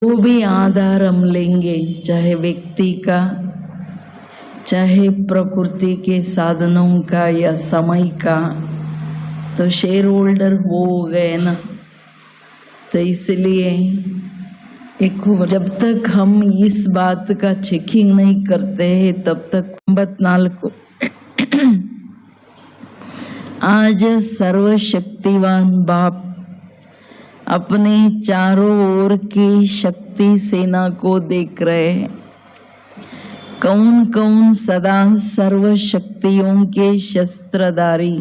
जो भी आधार हम लेंगे, चाहे व्यक्ति का, चाहे प्रकृति के साधनों का या समय का, तो शेयर होल्डर हो गए ना। तो इसलिए जब तक हम इस बात का चेकिंग नहीं करते हैं तब तक 94 आज सर्वशक्तिवान बाप अपने चारों ओर की शक्ति सेना को देख रहे हैं। कौन कौन सदा सर्व शक्तियों के शस्त्रधारी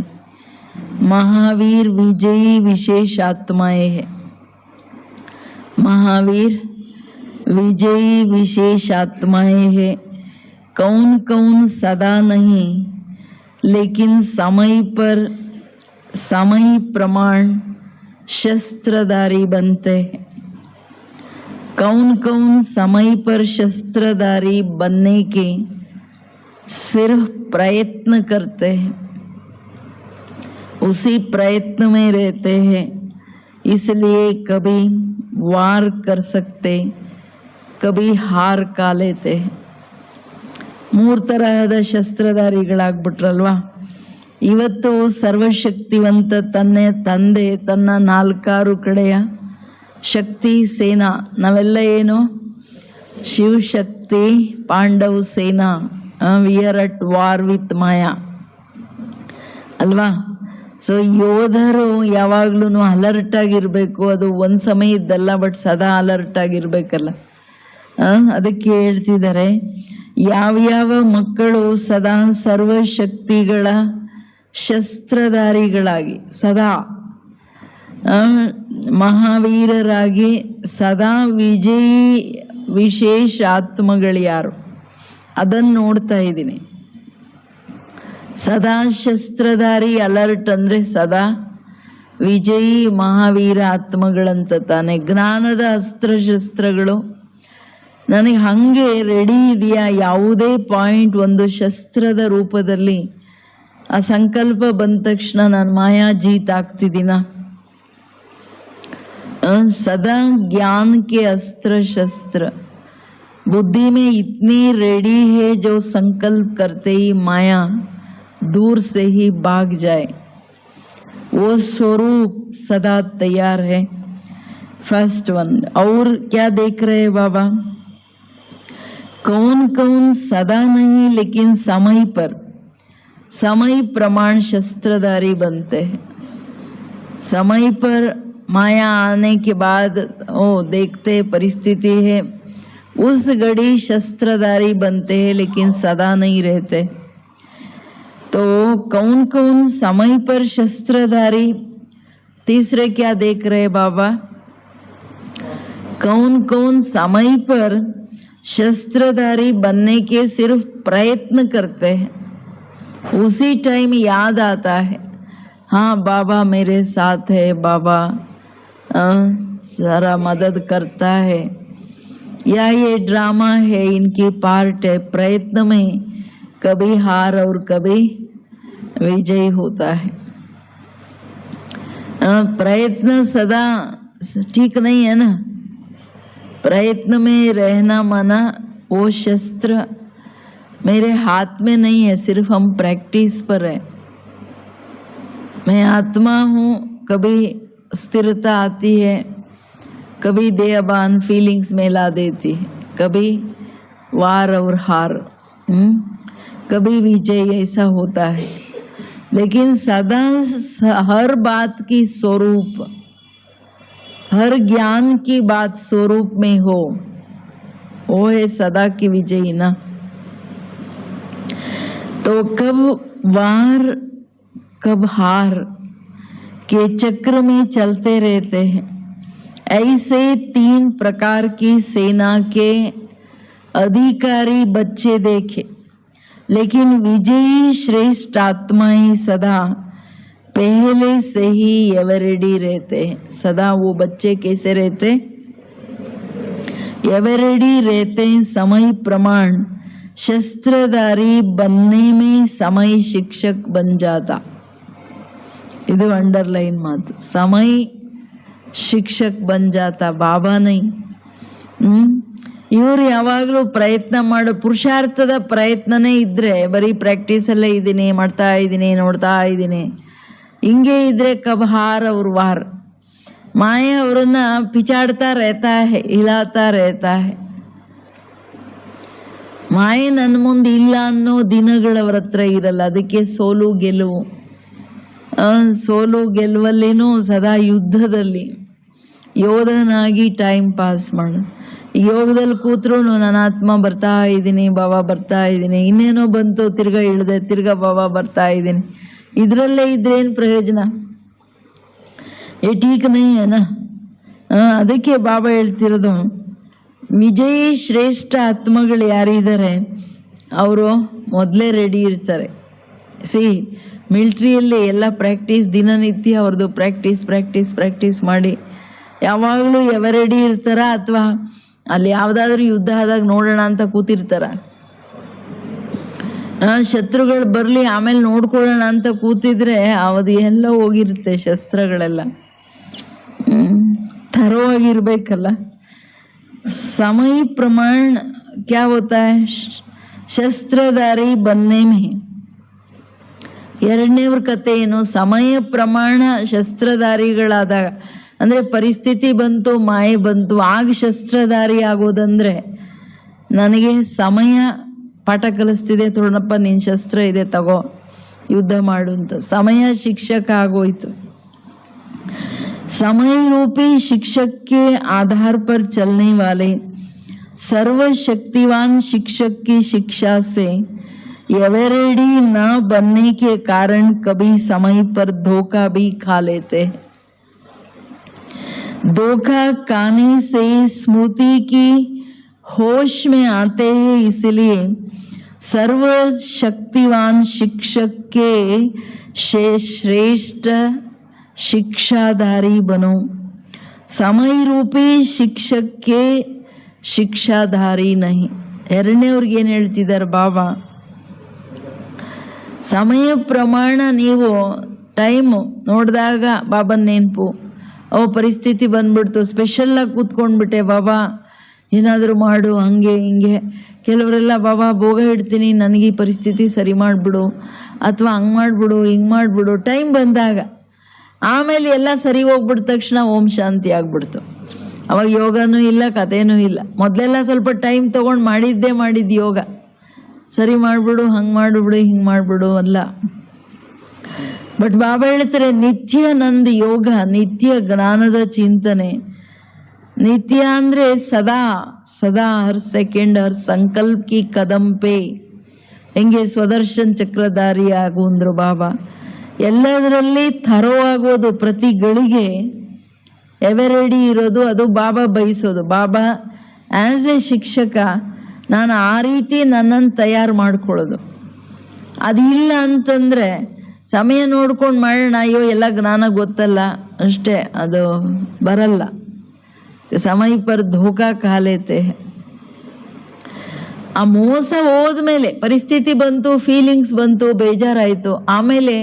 महावीर विजयी विशेष आत्माएं हैं। महावीर विजयी विशेष आत्माएं हैं। कौन कौन सदा नहीं लेकिन समय पर समय प्रमाण शस्त्रधारी बनते हैं। कौन कौन समय पर शस्त्रधारी बनने के सिर्फ प्रयत्न करते हैं, उसी प्रयत्न में रहते हैं, इसलिए कभी वार कर सकते, कभी हार का लेते हैं। ಮೂರು ತರಹದ ಶಸ್ತ್ರಧಾರಿಗಳಾಗ್ಬಿಟ್ರಲ್ವಾ। ಇವತ್ತು ಸರ್ವಶಕ್ತಿವಂತ ತಂದೆ ತನ್ನ 4 ಕಡೆಯ ಶಕ್ತಿ ಸೇನಾ, ನಾವೆಲ್ಲ ಏನು Shivashakti Pandav Sena, we are at war with Maya ಅಲ್ವಾ। ಸೊ ಯೋಧರು ಯಾವಾಗ್ಲೂ ಅಲರ್ಟ್ ಆಗಿರ್ಬೇಕು, ಅದು ಒಂದ್ ಸಮಯದ್ದಲ್ಲ, ಬಟ್ ಸದಾ ಅಲರ್ಟ್ ಆಗಿರ್ಬೇಕಲ್ಲ। ಅದಕ್ಕೆ ಹೇಳ್ತಿದ್ದಾರೆ, ಯಾವ್ಯಾವ ಮಕ್ಕಳು ಸದಾ ಸರ್ವಶಕ್ತಿಗಳ ಶಸ್ತ್ರಧಾರಿಗಳಾಗಿ ಸದಾ ಮಹಾವೀರರಾಗಿ ಸದಾ ವಿಜಯಿ ವಿಶೇಷ ಆತ್ಮಗಳು ಯಾರು ಅದನ್ನು ನೋಡ್ತಾ ಇದ್ದೀನಿ। ಸದಾ ಶಸ್ತ್ರಧಾರಿ ಅಲರ್ಟ್ ಅಂದ್ರೆ ಸದಾ ವಿಜಯಿ ಮಹಾವೀರ ಆತ್ಮಗಳಂತ ತಾನೆ। ಜ್ಞಾನದ ಅಸ್ತ್ರಶಸ್ತ್ರಗಳು ನನಗೆ ಹಂಗೆ ರೆಡಿ ಇದೆಯಾ, ಯಾವುದೇ ಪಾಯಿಂಟ್ ಒಂದು ಶಸ್ತ್ರದ ರೂಪದಲ್ಲಿ ಆ ಸಂಕಲ್ಪ ಬಂದ ತಕ್ಷಣ ನಾನು ಮಾಯಾ ಜೀತ್ ಆಗ್ತಿದ್ದೀನ। सदा ज्ञान के अस्त्र शस्त्र बुद्धि में इतनी रेडी है जो संकल्प करते ही माया दूर से ही भाग जाए, वो स्वरूप सदा तैयार है। First one. और क्या देख रहे हैं बाबा, कौन कौन सदा नहीं लेकिन समय पर समय प्रमाण शस्त्रधारी बनते हैं। समय पर माया आने के बाद देखते परिस्थिति है, उस घड़ी शस्त्रधारी बनते हैं लेकिन सदा नहीं रहते। तो कौन कौन समय पर शस्त्रधारी, तीसरे क्या देख रहे बाबा, कौन कौन समय पर शस्त्रधारी बनने के सिर्फ प्रयत्न करते हैं, उसी टाइम याद आता है हाँ बाबा मेरे साथ है, बाबा सारा मदद करता है, या ये ड्रामा है, इनकी पार्ट है। प्रयत्न में कभी हार और कभी विजय होता है। प्रयत्न सदा ठीक नहीं है ना। प्रयत्न में रहना माना वो शस्त्र मेरे हाथ में नहीं है, सिर्फ हम प्रैक्टिस पर है। मैं आत्मा हूँ, कभी स्थिरता आती है, कभी देहबान फीलिंग्स में ला देती है, कभी वार और हार, कभी विजय, ऐसा होता है। लेकिन सदा हर बात की स्वरूप, हर ज्ञान की बात स्वरूप में हो, वो है सदा की विजयी ना। तो कब वार कब हार के चक्र में चलते रहते हैं। ऐसे 3 प्रकार की सेना के अधिकारी बच्चे देखे, लेकिन विजयी श्रेष्ठ आत्माएं सदा पहले से ही एवरेडी रहते हैं। सदा वो बच्चे कैसे रहते, एवरेडी रहते हैं। समय प्रमाण शस्त्रधारी बनने में समय शिक्षक बन जाता। ಇದು ಅಂಡರ್ಲೈನ್ ಮಾತು, ಸಮಯ ಶಿಕ್ಷಕ್ ಬನ್ ಜಾತಾ, ಬಾಬಾ नहीं। ಇವ್ರು ಯಾವಾಗಲೂ ಪ್ರಯತ್ನ ಮಾಡೋ ಪುರುಷಾರ್ಥದ ಪ್ರಯತ್ನನೇ ಇದ್ರೆ ಬರೀ ಪ್ರಾಕ್ಟೀಸಲ್ಲೇ ಇದ್ದೀನಿ, ಮಾಡ್ತಾ ಇದ್ದೀನಿ, ನೋಡ್ತಾ ಇದ್ದೀನಿ, ಹಿಂಗೆ ಇದ್ರೆ ಕಬಹಾರ್ ಅವ್ರ ವಾರ್ ಮಾಯೆ ಅವರನ್ನ ಪಿಚಾಡ್ತಾ रहता है, हिलाता रहता है. ಮಾಯೆ ನನ್ನ ಮುಂದೆ ಇಲ್ಲ ಅನ್ನೋ ದಿನಗಳವ್ರ ಹತ್ರ ಇರಲ್ಲ. ಅದಕ್ಕೆ ಸೋಲು ಗೆಲುವು, ಸೋಲು ಗೆಲುವಲ್ಲಿನೂ ಸದಾ ಯುದ್ಧದಲ್ಲಿ ಯೋಧನಾಗಿ ಟೈಮ್ ಪಾಸ್ ಮಾಡು. ಯೋಗದಲ್ಲಿ ಕೂತ್ರು ನನ್ನ ಆತ್ಮ ಬರ್ತಾ ಇದ್ದೀನಿ, ಬಾಬಾ ಬರ್ತಾ ಇದ್ದೀನಿ, ಇನ್ನೇನೋ ಬಂತು ತಿರ್ಗಾ ಇಳಿದೆ, ತಿರ್ಗಾ ಬಾಬಾ ಬರ್ತಾ ಇದ್ದೀನಿ, ಇದ್ರಲ್ಲೇ ಇದ್ರೇನ್ ಪ್ರಯೋಜನ? ಠೀಕ್ ನೈ ಅನ. ಅದಕ್ಕೆ ಬಾಬಾ ಹೇಳ್ತಿರೋದು, ವಿಜಯಿ ಶ್ರೇಷ್ಠ ಆತ್ಮಗಳು ಯಾರಿದ್ದಾರೆ ಅವರು ಮೊದಲೇ ರೆಡಿ ಇರ್ತಾರೆ. ಮಿಲಿಟ್ರಿಯಲ್ಲಿ ಎಲ್ಲ ಪ್ರಾಕ್ಟೀಸ್, ದಿನನಿತ್ಯ ಅವ್ರದ್ದು ಪ್ರಾಕ್ಟೀಸ್ ಪ್ರಾಕ್ಟೀಸ್ ಪ್ರಾಕ್ಟೀಸ್ ಮಾಡಿ ಯಾವಾಗಲೂ ಎವರ್ ರೆಡಿ ಇರ್ತಾರ, ಅಥವಾ ಅಲ್ಲಿ ಯಾವುದಾದ್ರೂ ಯುದ್ಧ ಆದಾಗ ನೋಡೋಣ ಅಂತ ಕೂತಿರ್ತಾರ. ಶತ್ರುಗಳು ಬರಲಿ ಆಮೇಲೆ ನೋಡ್ಕೊಳ್ಳೋಣ ಅಂತ ಕೂತಿದ್ರೆ ಅದು ಎಲ್ಲ ಹೋಗಿರುತ್ತೆ ಶಸ್ತ್ರಗಳೆಲ್ಲ. ಥರವಾಗಿರ್ಬೇಕಲ್ಲ. समय प्रमाण क्या होता है? ಶಸ್ತ್ರಧಾರಿ बनने में. ಎರಡನೇವ್ರ ಕತೆ ಏನು? ಸಮಯ ಪ್ರಮಾಣ ಶಸ್ತ್ರಧಾರಿಗಳಾದಾಗ, ಅಂದ್ರೆ ಪರಿಸ್ಥಿತಿ ಬಂತು, ಮಾಯೆ ಬಂತು, ಆಗ ಶಸ್ತ್ರಧಾರಿ ಆಗೋದಂದ್ರೆ ನನಗೆ ಸಮಯ ಪಾಠ ಕಲಿಸ್ತಿದೆ, ತೋಡಪ್ಪ ನಿನ್ ಶಸ್ತ್ರ ಇದೆ ತಗೋ ಯುದ್ಧ ಮಾಡು ಅಂತ ಸಮಯ ಶಿಕ್ಷಕ ಆಗೋಯ್ತು. समय रूपी शिक्षक के आधार पर चलने वाले सर्वशक्तिवान शिक्षक की शिक्षा से एवरेडी न बनने के कारण कभी समय पर धोखा भी खा लेते हैं. धोखा खाने से स्मृति की होश में आते हैं. इसलिए सर्वशक्तिवान शिक्षक के श्रेष्ठ शिक्षाधारी बनो. समय रूपी शिक्षक के ಶಿಕ್ಷಾಧಾರಿ ನಹಿ. ಎರಡನೇವ್ರಿಗೆ ಏನ್ ಹೇಳ್ತಿದ್ದಾರೆ ಬಾಬಾ? ಸಮಯ ಪ್ರಮಾಣ ನೀವು ಟೈಮ್ ನೋಡಿದಾಗ ಬಾಬನ್ ನೆನಪು, ಪರಿಸ್ಥಿತಿ ಬಂದ್ಬಿಡ್ತು, ಸ್ಪೆಷಲ್ ಆಗಿ ಕೂತ್ಕೊಂಡ್ಬಿಟ್ಟೆ, ಬಾಬಾ ಏನಾದರೂ ಮಾಡು, ಹಂಗೆ ಹಿಂಗೆ. ಕೆಲವರೆಲ್ಲ ಬಾಬಾ ಭೋಗ ಇಡ್ತೀನಿ, ನನಗೆ ಈ ಪರಿಸ್ಥಿತಿ ಸರಿ ಮಾಡಿಬಿಡು, ಅಥವಾ ಹಂಗೆ ಮಾಡಿಬಿಡು, ಹಿಂಗೆ ಮಾಡಿಬಿಡು. ಟೈಮ್ ಬಂದಾಗ ಆಮೇಲೆ ಎಲ್ಲ ಸರಿ ಹೋಗ್ಬಿಟ್ಟ ತಕ್ಷಣ ಓಂ ಶಾಂತಿ ಆಗ್ಬಿಡ್ತು. ಅವಾಗ ಯೋಗನೂ ಇಲ್ಲ, ಕಥೆನೂ ಇಲ್ಲ. ಮೊದಲೆಲ್ಲ ಸ್ವಲ್ಪ ಟೈಮ್ ತಗೊಂಡು ಮಾಡಿದ್ದು ಯೋಗ. ಸರಿ ಮಾಡಿಬಿಡು, ಹಂಗೆ ಮಾಡಿಬಿಡು, ಹಿಂಗೆ ಮಾಡಿಬಿಡು ಅಲ್ಲ. ಬಟ್ ಬಾಬಾ ಹೇಳ್ತಾರೆ, ನಿತ್ಯ ನಂದು ಯೋಗ, ನಿತ್ಯ ಜ್ಞಾನದ ಚಿಂತನೆ. ನಿತ್ಯ ಅಂದ್ರೆ ಸದಾ ಸದಾ, ಹರ್ ಸೆಕೆಂಡ್ ಹರ್ ಸಂಕಲ್ಪ ಕಿ ಕದಂ ಪೇ. ಹೆಂಗೆ ಸ್ವದರ್ಶನ್ ಚಕ್ರಧಾರಿ ಆಗು ಅಂದ್ರು ಬಾಬಾ. ಎಲ್ಲದರಲ್ಲಿ ಥರೋ ಆಗೋದು, ಪ್ರತಿ ಗಳಿಗೆ ಎವರೆಡಿ ಇರೋದು, ಅದು ಬಾಬಾ ಬಯಸೋದು. ಬಾಬಾ ಆಸ್ ಎ ಶಿಕ್ಷಕ ನಾನು ಆ ರೀತಿ ನನ್ನನ್ನು ತಯಾರು ಮಾಡ್ಕೊಳ್ಳೋದು. ಅದಿಲ್ಲ ಅಂತಂದ್ರೆ ಸಮಯ ನೋಡ್ಕೊಂಡು ಮಾಡೋಣ, ಅಯ್ಯೋ ಎಲ್ಲ ಜ್ಞಾನ ಗೊತ್ತಲ್ಲ ಅಷ್ಟೇ, ಅದು ಬರಲ್ಲ. ಸಮಯ ಪರ್ ಧೋಕಾ ಕಾಲೇತೆ. ಆ ಮೋಸ ಹೋದ್ಮೇಲೆ ಪರಿಸ್ಥಿತಿ ಬಂತು, ಫೀಲಿಂಗ್ಸ್ ಬಂತು, ಬೇಜಾರಾಯ್ತು, ಆಮೇಲೆ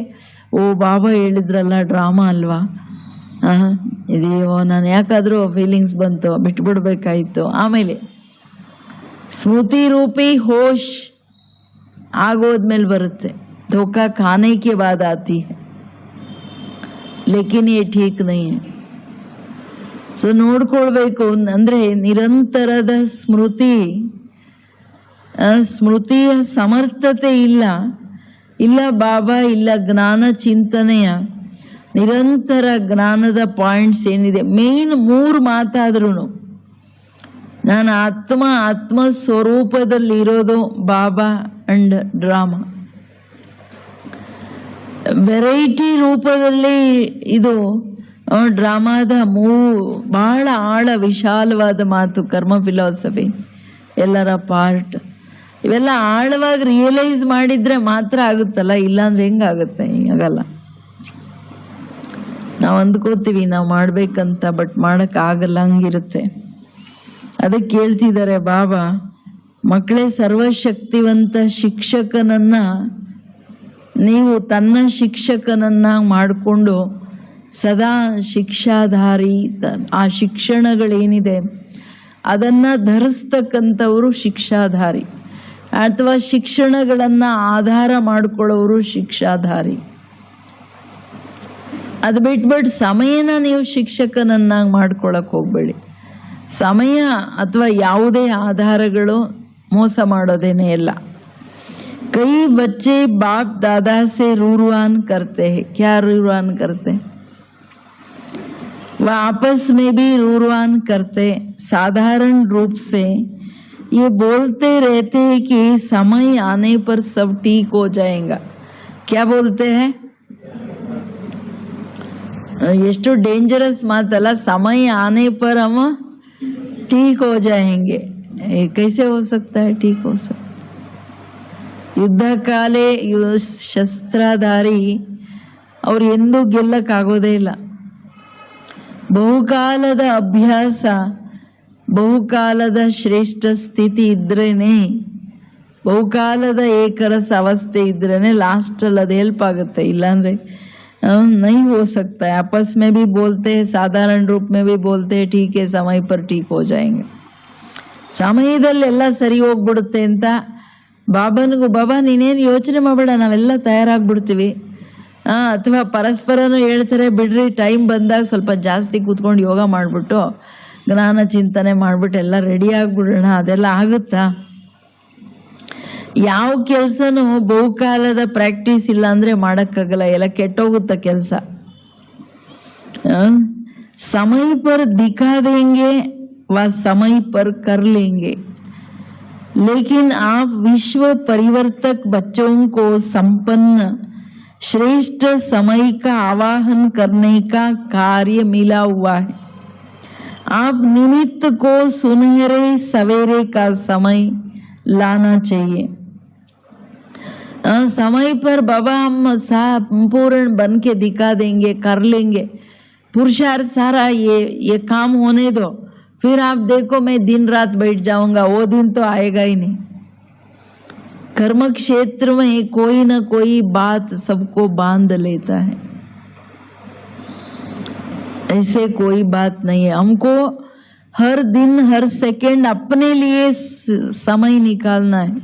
ಓ ಬಾಬಾ ಹೇಳಿದ್ರಲ್ಲ ಡ್ರಾಮಾ ಅಲ್ವಾ, ಇದೆಯೋ ನಾನು ಯಾಕಾದ್ರೂ ಫೀಲಿಂಗ್ಸ್ ಬಂತು, ಬಿಟ್ಬಿಡ್ಬೇಕಾಯ್ತು. ಆಮೇಲೆ ಸ್ಮೃತಿ ರೂಪಿ ಹೋಶ್ ಆಗೋದ್ಮೇಲೆ ಬರುತ್ತೆ. ಧೋಕಾ ಖಾನೆ ಕೆ ಬಾದ್ ಆತಿ ಹೈ, ಲೇಕಿನ್ ಯೇ ಠೀಕ್ ನಹೀ ಹೈ. ಸೊ ನೋಡ್ಕೊಳ್ಬೇಕು ಅಂದ್ರೆ ನಿರಂತರದ ಸ್ಮೃತಿಯ ಸಮರ್ಥತೆ ಇಲ್ಲ ಬಾಬಾ, ಇಲ್ಲ ಜ್ಞಾನ ಚಿಂತನೆಯ ನಿರಂತರ ಜ್ಞಾನದ ಪಾಯಿಂಟ್ಸ್ ಏನಿದೆ, ಮೇನ್ 3 ಮಾತಾದ್ರೂ ನಾನು ಆತ್ಮ ಸ್ವರೂಪದಲ್ಲಿ ಇರೋದು ಬಾಬಾ ಅಂಡ್ ಡ್ರಾಮಾ. ವೆರೈಟಿ ರೂಪದಲ್ಲಿ ಇದು ಡ್ರಾಮಾದ ಬಹಳ ಆಳ ವಿಶಾಲವಾದ ಮಾತು. ಕರ್ಮ ಫಿಲಾಸಫಿ ಎಲ್ಲರ ಪಾರ್ಟ್. ಇವೆಲ್ಲ ಆಳವಾಗಿ ರಿಯಲೈಸ್ ಮಾಡಿದ್ರೆ ಮಾತ್ರ ಆಗುತ್ತಲ್ಲ, ಇಲ್ಲಾಂದ್ರೆ ಹೆಂಗಾಗುತ್ತೆ? ಆಗಲ್ಲ. ನಾವು ಅಂದ್ಕೋತೀವಿ ನಾವು ಮಾಡ್ಬೇಕಂತ, ಬಟ್ ಮಾಡಕ್ ಆಗಲ್ಲ, ಹಂಗಿರುತ್ತೆ. ಅದಕ್ಕೆ ಕೇಳ್ತಿದ್ದಾರೆ ಬಾಬಾ, ಮಕ್ಕಳೇ ಸರ್ವಶಕ್ತಿವಂತ ಶಿಕ್ಷಕನನ್ನ ನೀವು ತನ್ನ ಶಿಕ್ಷಕನನ್ನ ಮಾಡಿಕೊಂಡು ಸದಾ ಶಿಕ್ಷಾಧಾರಿ, ಆ ಶಿಕ್ಷಣಗಳೇನಿದೆ ಅದನ್ನ ಧರಿಸ್ತಕ್ಕಂಥವರು ಶಿಕ್ಷಾಧಾರಿ, ಅಥವಾ ಶಿಕ್ಷಣಗಳನ್ನ ಆಧಾರ ಮಾಡ್ಕೊಳ್ಳೋರು ಶಿಕ್ಷಾಧಾರಿ. ಅದು ಬಿಟ್ಬಿಟ್ಟು ಸಮಯನ ನೀವು ಶಿಕ್ಷಕನನ್ನಾಗಿ ಮಾಡ್ಕೊಳಕ್ ಹೋಗ್ಬೇಡಿ. ಸಮಯ ಅಥವಾ ಯಾವುದೇ ಆಧಾರಗಳು ಮೋಸ ಮಾಡೋದೇನೇ ಇಲ್ಲ. कई बच्चे बाप दादा से रूरवान करते हैं. क्या रूरवान करते? वह आपस में भी रूरवान करते. साधारण रूप से ये बोलते रहते हैं कि समय आने पर सब ठीक हो जाएगा. क्या बोलते हैं? ಎಷ್ಟು ಡೇಂಜರಸ್ ಮಾತಲ್ಲ. समय आने पर हम ठीक हो जाएंगे. कैसे हो सकता है ठीक हो सकता? ಯುದ್ಧ ಕಾಲೇ ಶಸ್ತ್ರಧಾರಿ ಅವ್ರು ಎಂದೂ ಗೆಲ್ಲಕ್ಕಾಗೋದೇ ಇಲ್ಲ. ಬಹುಕಾಲದ ಅಭ್ಯಾಸ, ಬಹುಕಾಲದ ಶ್ರೇಷ್ಠ ಸ್ಥಿತಿ ಇದ್ರೇನೆ, ಬಹುಕಾಲದ ಏಕರಸ ಅವಸ್ಥೆ ಇದ್ರೇನೆ ಲಾಸ್ಟಲ್ಲಿ ಅದು ಹೆಲ್ಪ್ ಆಗುತ್ತೆ. ಇಲ್ಲಾಂದ್ರೆ नहीं हो सकता है. आपस में भी बोलते हैं, साधारण रूप में भी बोलते हैं ठीक है समय पर ठीक हो जाएंगे. ಸಮಯದಲ್ಲೆಲ್ಲ ಸರಿ ಹೋಗ್ಬಿಡುತ್ತೆ ಅಂತ ಬಾಬನಿಗೂ, ಬಾಬಾ ನೀನೇನು ಯೋಚನೆ ಮಾಡಬೇಡ ನಾವೆಲ್ಲ ತಯಾರಾಗ್ಬಿಡ್ತೀವಿ, ಅಥವಾ ಪರಸ್ಪರನೂ ಹೇಳ್ತಾರೆ ಬಿಡ್ರಿ ಟೈಮ್ ಬಂದಾಗ ಸ್ವಲ್ಪ ಜಾಸ್ತಿ ಕೂತ್ಕೊಂಡು ಯೋಗ ಮಾಡಿಬಿಟ್ಟು ಜ್ಞಾನ ಚಿಂತನೆ ಮಾಡಿಬಿಟ್ಟು ಎಲ್ಲ ರೆಡಿ ಆಗ್ಬಿಡೋಣ, ಅದೆಲ್ಲ ಆಗುತ್ತಾ? ಯಾವ ಕೆಲಸನೂ ಬಹುಕಾಲದ ಪ್ರಾಕ್ಟೀಸ್ ಇಲ್ಲ ಅಂದ್ರೆ ಮಾಡೋಕ್ಕಾಗಲ್ಲ, ಎಲ್ಲ ಕೆಟ್ಟೋಗುತ್ತ ಕೆಲಸ. ಸಮಯ ಪರ್ ದಿಖಾ ದೇಂಗೆ व समय पर कर लेंगे, लेकिन आप विश्व परिवर्तक बच्चों को संपन्न श्रेष्ठ समय का आवाहन करने का कार्य मिला हुआ है. आप निमित्त को सुनहरे सवेरे का समय लाना चाहिए. समय पर बाबा हम संपूर्ण बन के दिखा देंगे, कर लेंगे, पुरुषार्थ सारा ये काम होने दो, फिर आप देखो मैं दिन रात बैठ जाऊंगा, वो दिन तो आएगा ही नहीं. कर्म क्षेत्र में कोई ना कोई बात सबको बांध लेता है, ऐसे कोई बात नहीं है. हमको हर दिन हर सेकंड अपने लिए समय निकालना है.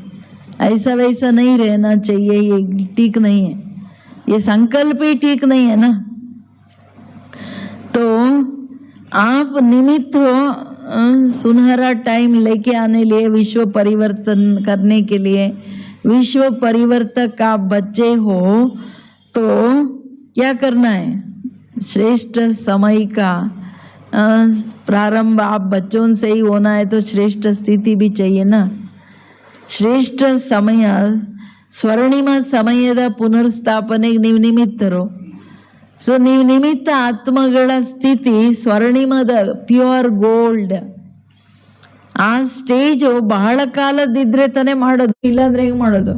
ऐसा वैसा नहीं रहना चाहिए, ये ठीक नहीं है, ये संकल्प ही ठीक नहीं है ना. तो आप निमित्त हो सुनहरा टाइम लेके आने लिए, विश्व परिवर्तन करने के लिए. विश्व परिवर्तक आप बच्चे हो तो क्या करना है? श्रेष्ठ समय का प्रारंभ आप बच्चों से ही होना है, तो श्रेष्ठ स्थिति भी चाहिए ना. ಶ್ರೇಷ್ಠ ಸಮಯ, ಸ್ವರ್ಣಿಮ ಸಮಯದ ಪುನರ್ಸ್ಥಾಪನೆಗೆ ನೀವು ನಿಮಿತ್ತರು. ಸೊ ನೀವು ನಿಮಿತ್ತ ಆತ್ಮಗಳ ಸ್ಥಿತಿ ಸ್ವರ್ಣಿಮದ ಪ್ಯೂರ್ ಗೋಲ್ಡ್. ಆ ಸ್ಟೇಜು ಬಹಳ ಕಾಲದಿದ್ರೆ ತಾನೇ ಮಾಡೋದು, ಇಲ್ಲಾಂದ್ರೆ ಹೆಂಗ್ ಮಾಡೋದು?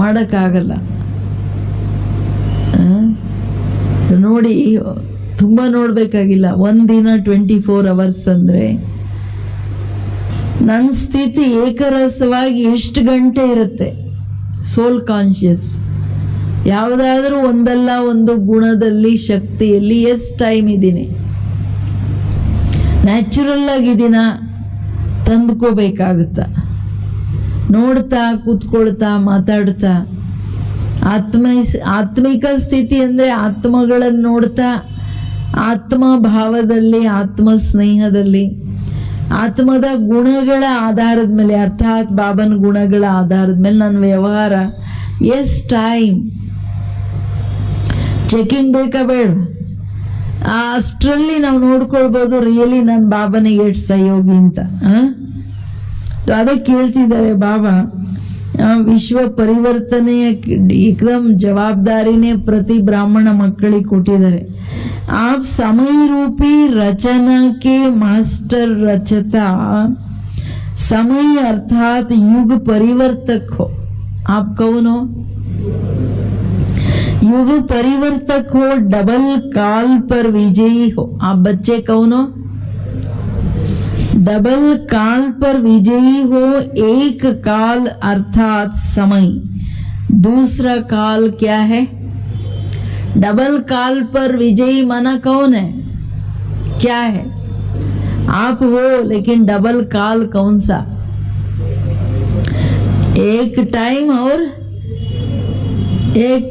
ಮಾಡಕ್ಕಾಗಲ್ಲ. ನೋಡಿ, ತುಂಬಾ ನೋಡ್ಬೇಕಾಗಿಲ್ಲ, ಒಂದಿನ 24 hours ಅಂದ್ರೆ ನನ್ನ ಸ್ಥಿತಿ ಏಕರಸವಾಗಿ ಎಷ್ಟು ಗಂಟೆ ಇರುತ್ತೆ? ಸೋಲ್ ಕಾನ್ಶಿಯಸ್. ಯಾವುದಾದ್ರೂ ಒಂದಲ್ಲ ಒಂದು ಗುಣದಲ್ಲಿ, ಶಕ್ತಿಯಲ್ಲಿ ಎಷ್ಟು ಟೈಮ್ ಇದ್ದೀನಿ? ನ್ಯಾಚುರಲ್ ಆಗಿದ್ದೀನ? ತಂದ್ಕೋಬೇಕಾಗುತ್ತ. ನೋಡ್ತಾ ಕೂತ್ಕೊಳ್ತಾ ಮಾತಾಡ್ತಾ. ಆತ್ಮಿಕ ಸ್ಥಿತಿ ಅಂದ್ರೆ ಆತ್ಮಗಳನ್ನು ನೋಡ್ತಾ, ಆತ್ಮ ಭಾವದಲ್ಲಿ, ಆತ್ಮ ಸ್ನೇಹದಲ್ಲಿ, ಆತ್ಮದ ಗುಣಗಳ ಆಧಾರದ ಮೇಲೆ, ಅರ್ಥಾತ್ ಬಾಬನ ಗುಣಗಳ ಆಧಾರದ ಮೇಲೆ ನನ್ನ ವ್ಯವಹಾರ. ಎಸ್ ಟೈಮ್ ಚೆಕಿಂಗ್ ಬೇಕಾ ಬೇಡ? ಅಷ್ಟರಲ್ಲಿ ನಾವು ನೋಡ್ಕೊಳ್ಬಹುದು ರಿಯಲಿ ನನ್ನ ಬಾಬನಿಗೆ ಎಷ್ಟು ಸಹಯೋಗಿ ಅಂತ. ಅದಕ್ಕೆ ಹೇಳ್ತಿದ್ದಾರೆ ಬಾಬಾ, ವಿಶ್ವ ಪರಿವರ್ತನೆಯ ಏಕದಮ್ ಜವಾಬ್ದಾರಿನೇ ಪ್ರತಿ ಬ್ರಾಹ್ಮಣ ಮಕ್ಕಳಿಗೆ ಕೊಟ್ಟಿದ್ದಾರೆ. आप समय रूपी रचना के मास्टर रचता, समय अर्थात युग परिवर्तक हो. आप कौन हो? युग परिवर्तक हो, डबल काल पर विजयी हो. आप बच्चे कौन हो? डबल काल पर विजयी हो. एक काल अर्थात समय, दूसरा काल क्या है? डबल काल पर विजयी माना कौन है? क्या है? आप हो, लेकिन डबल काल कौन सा? एक टाइम और एक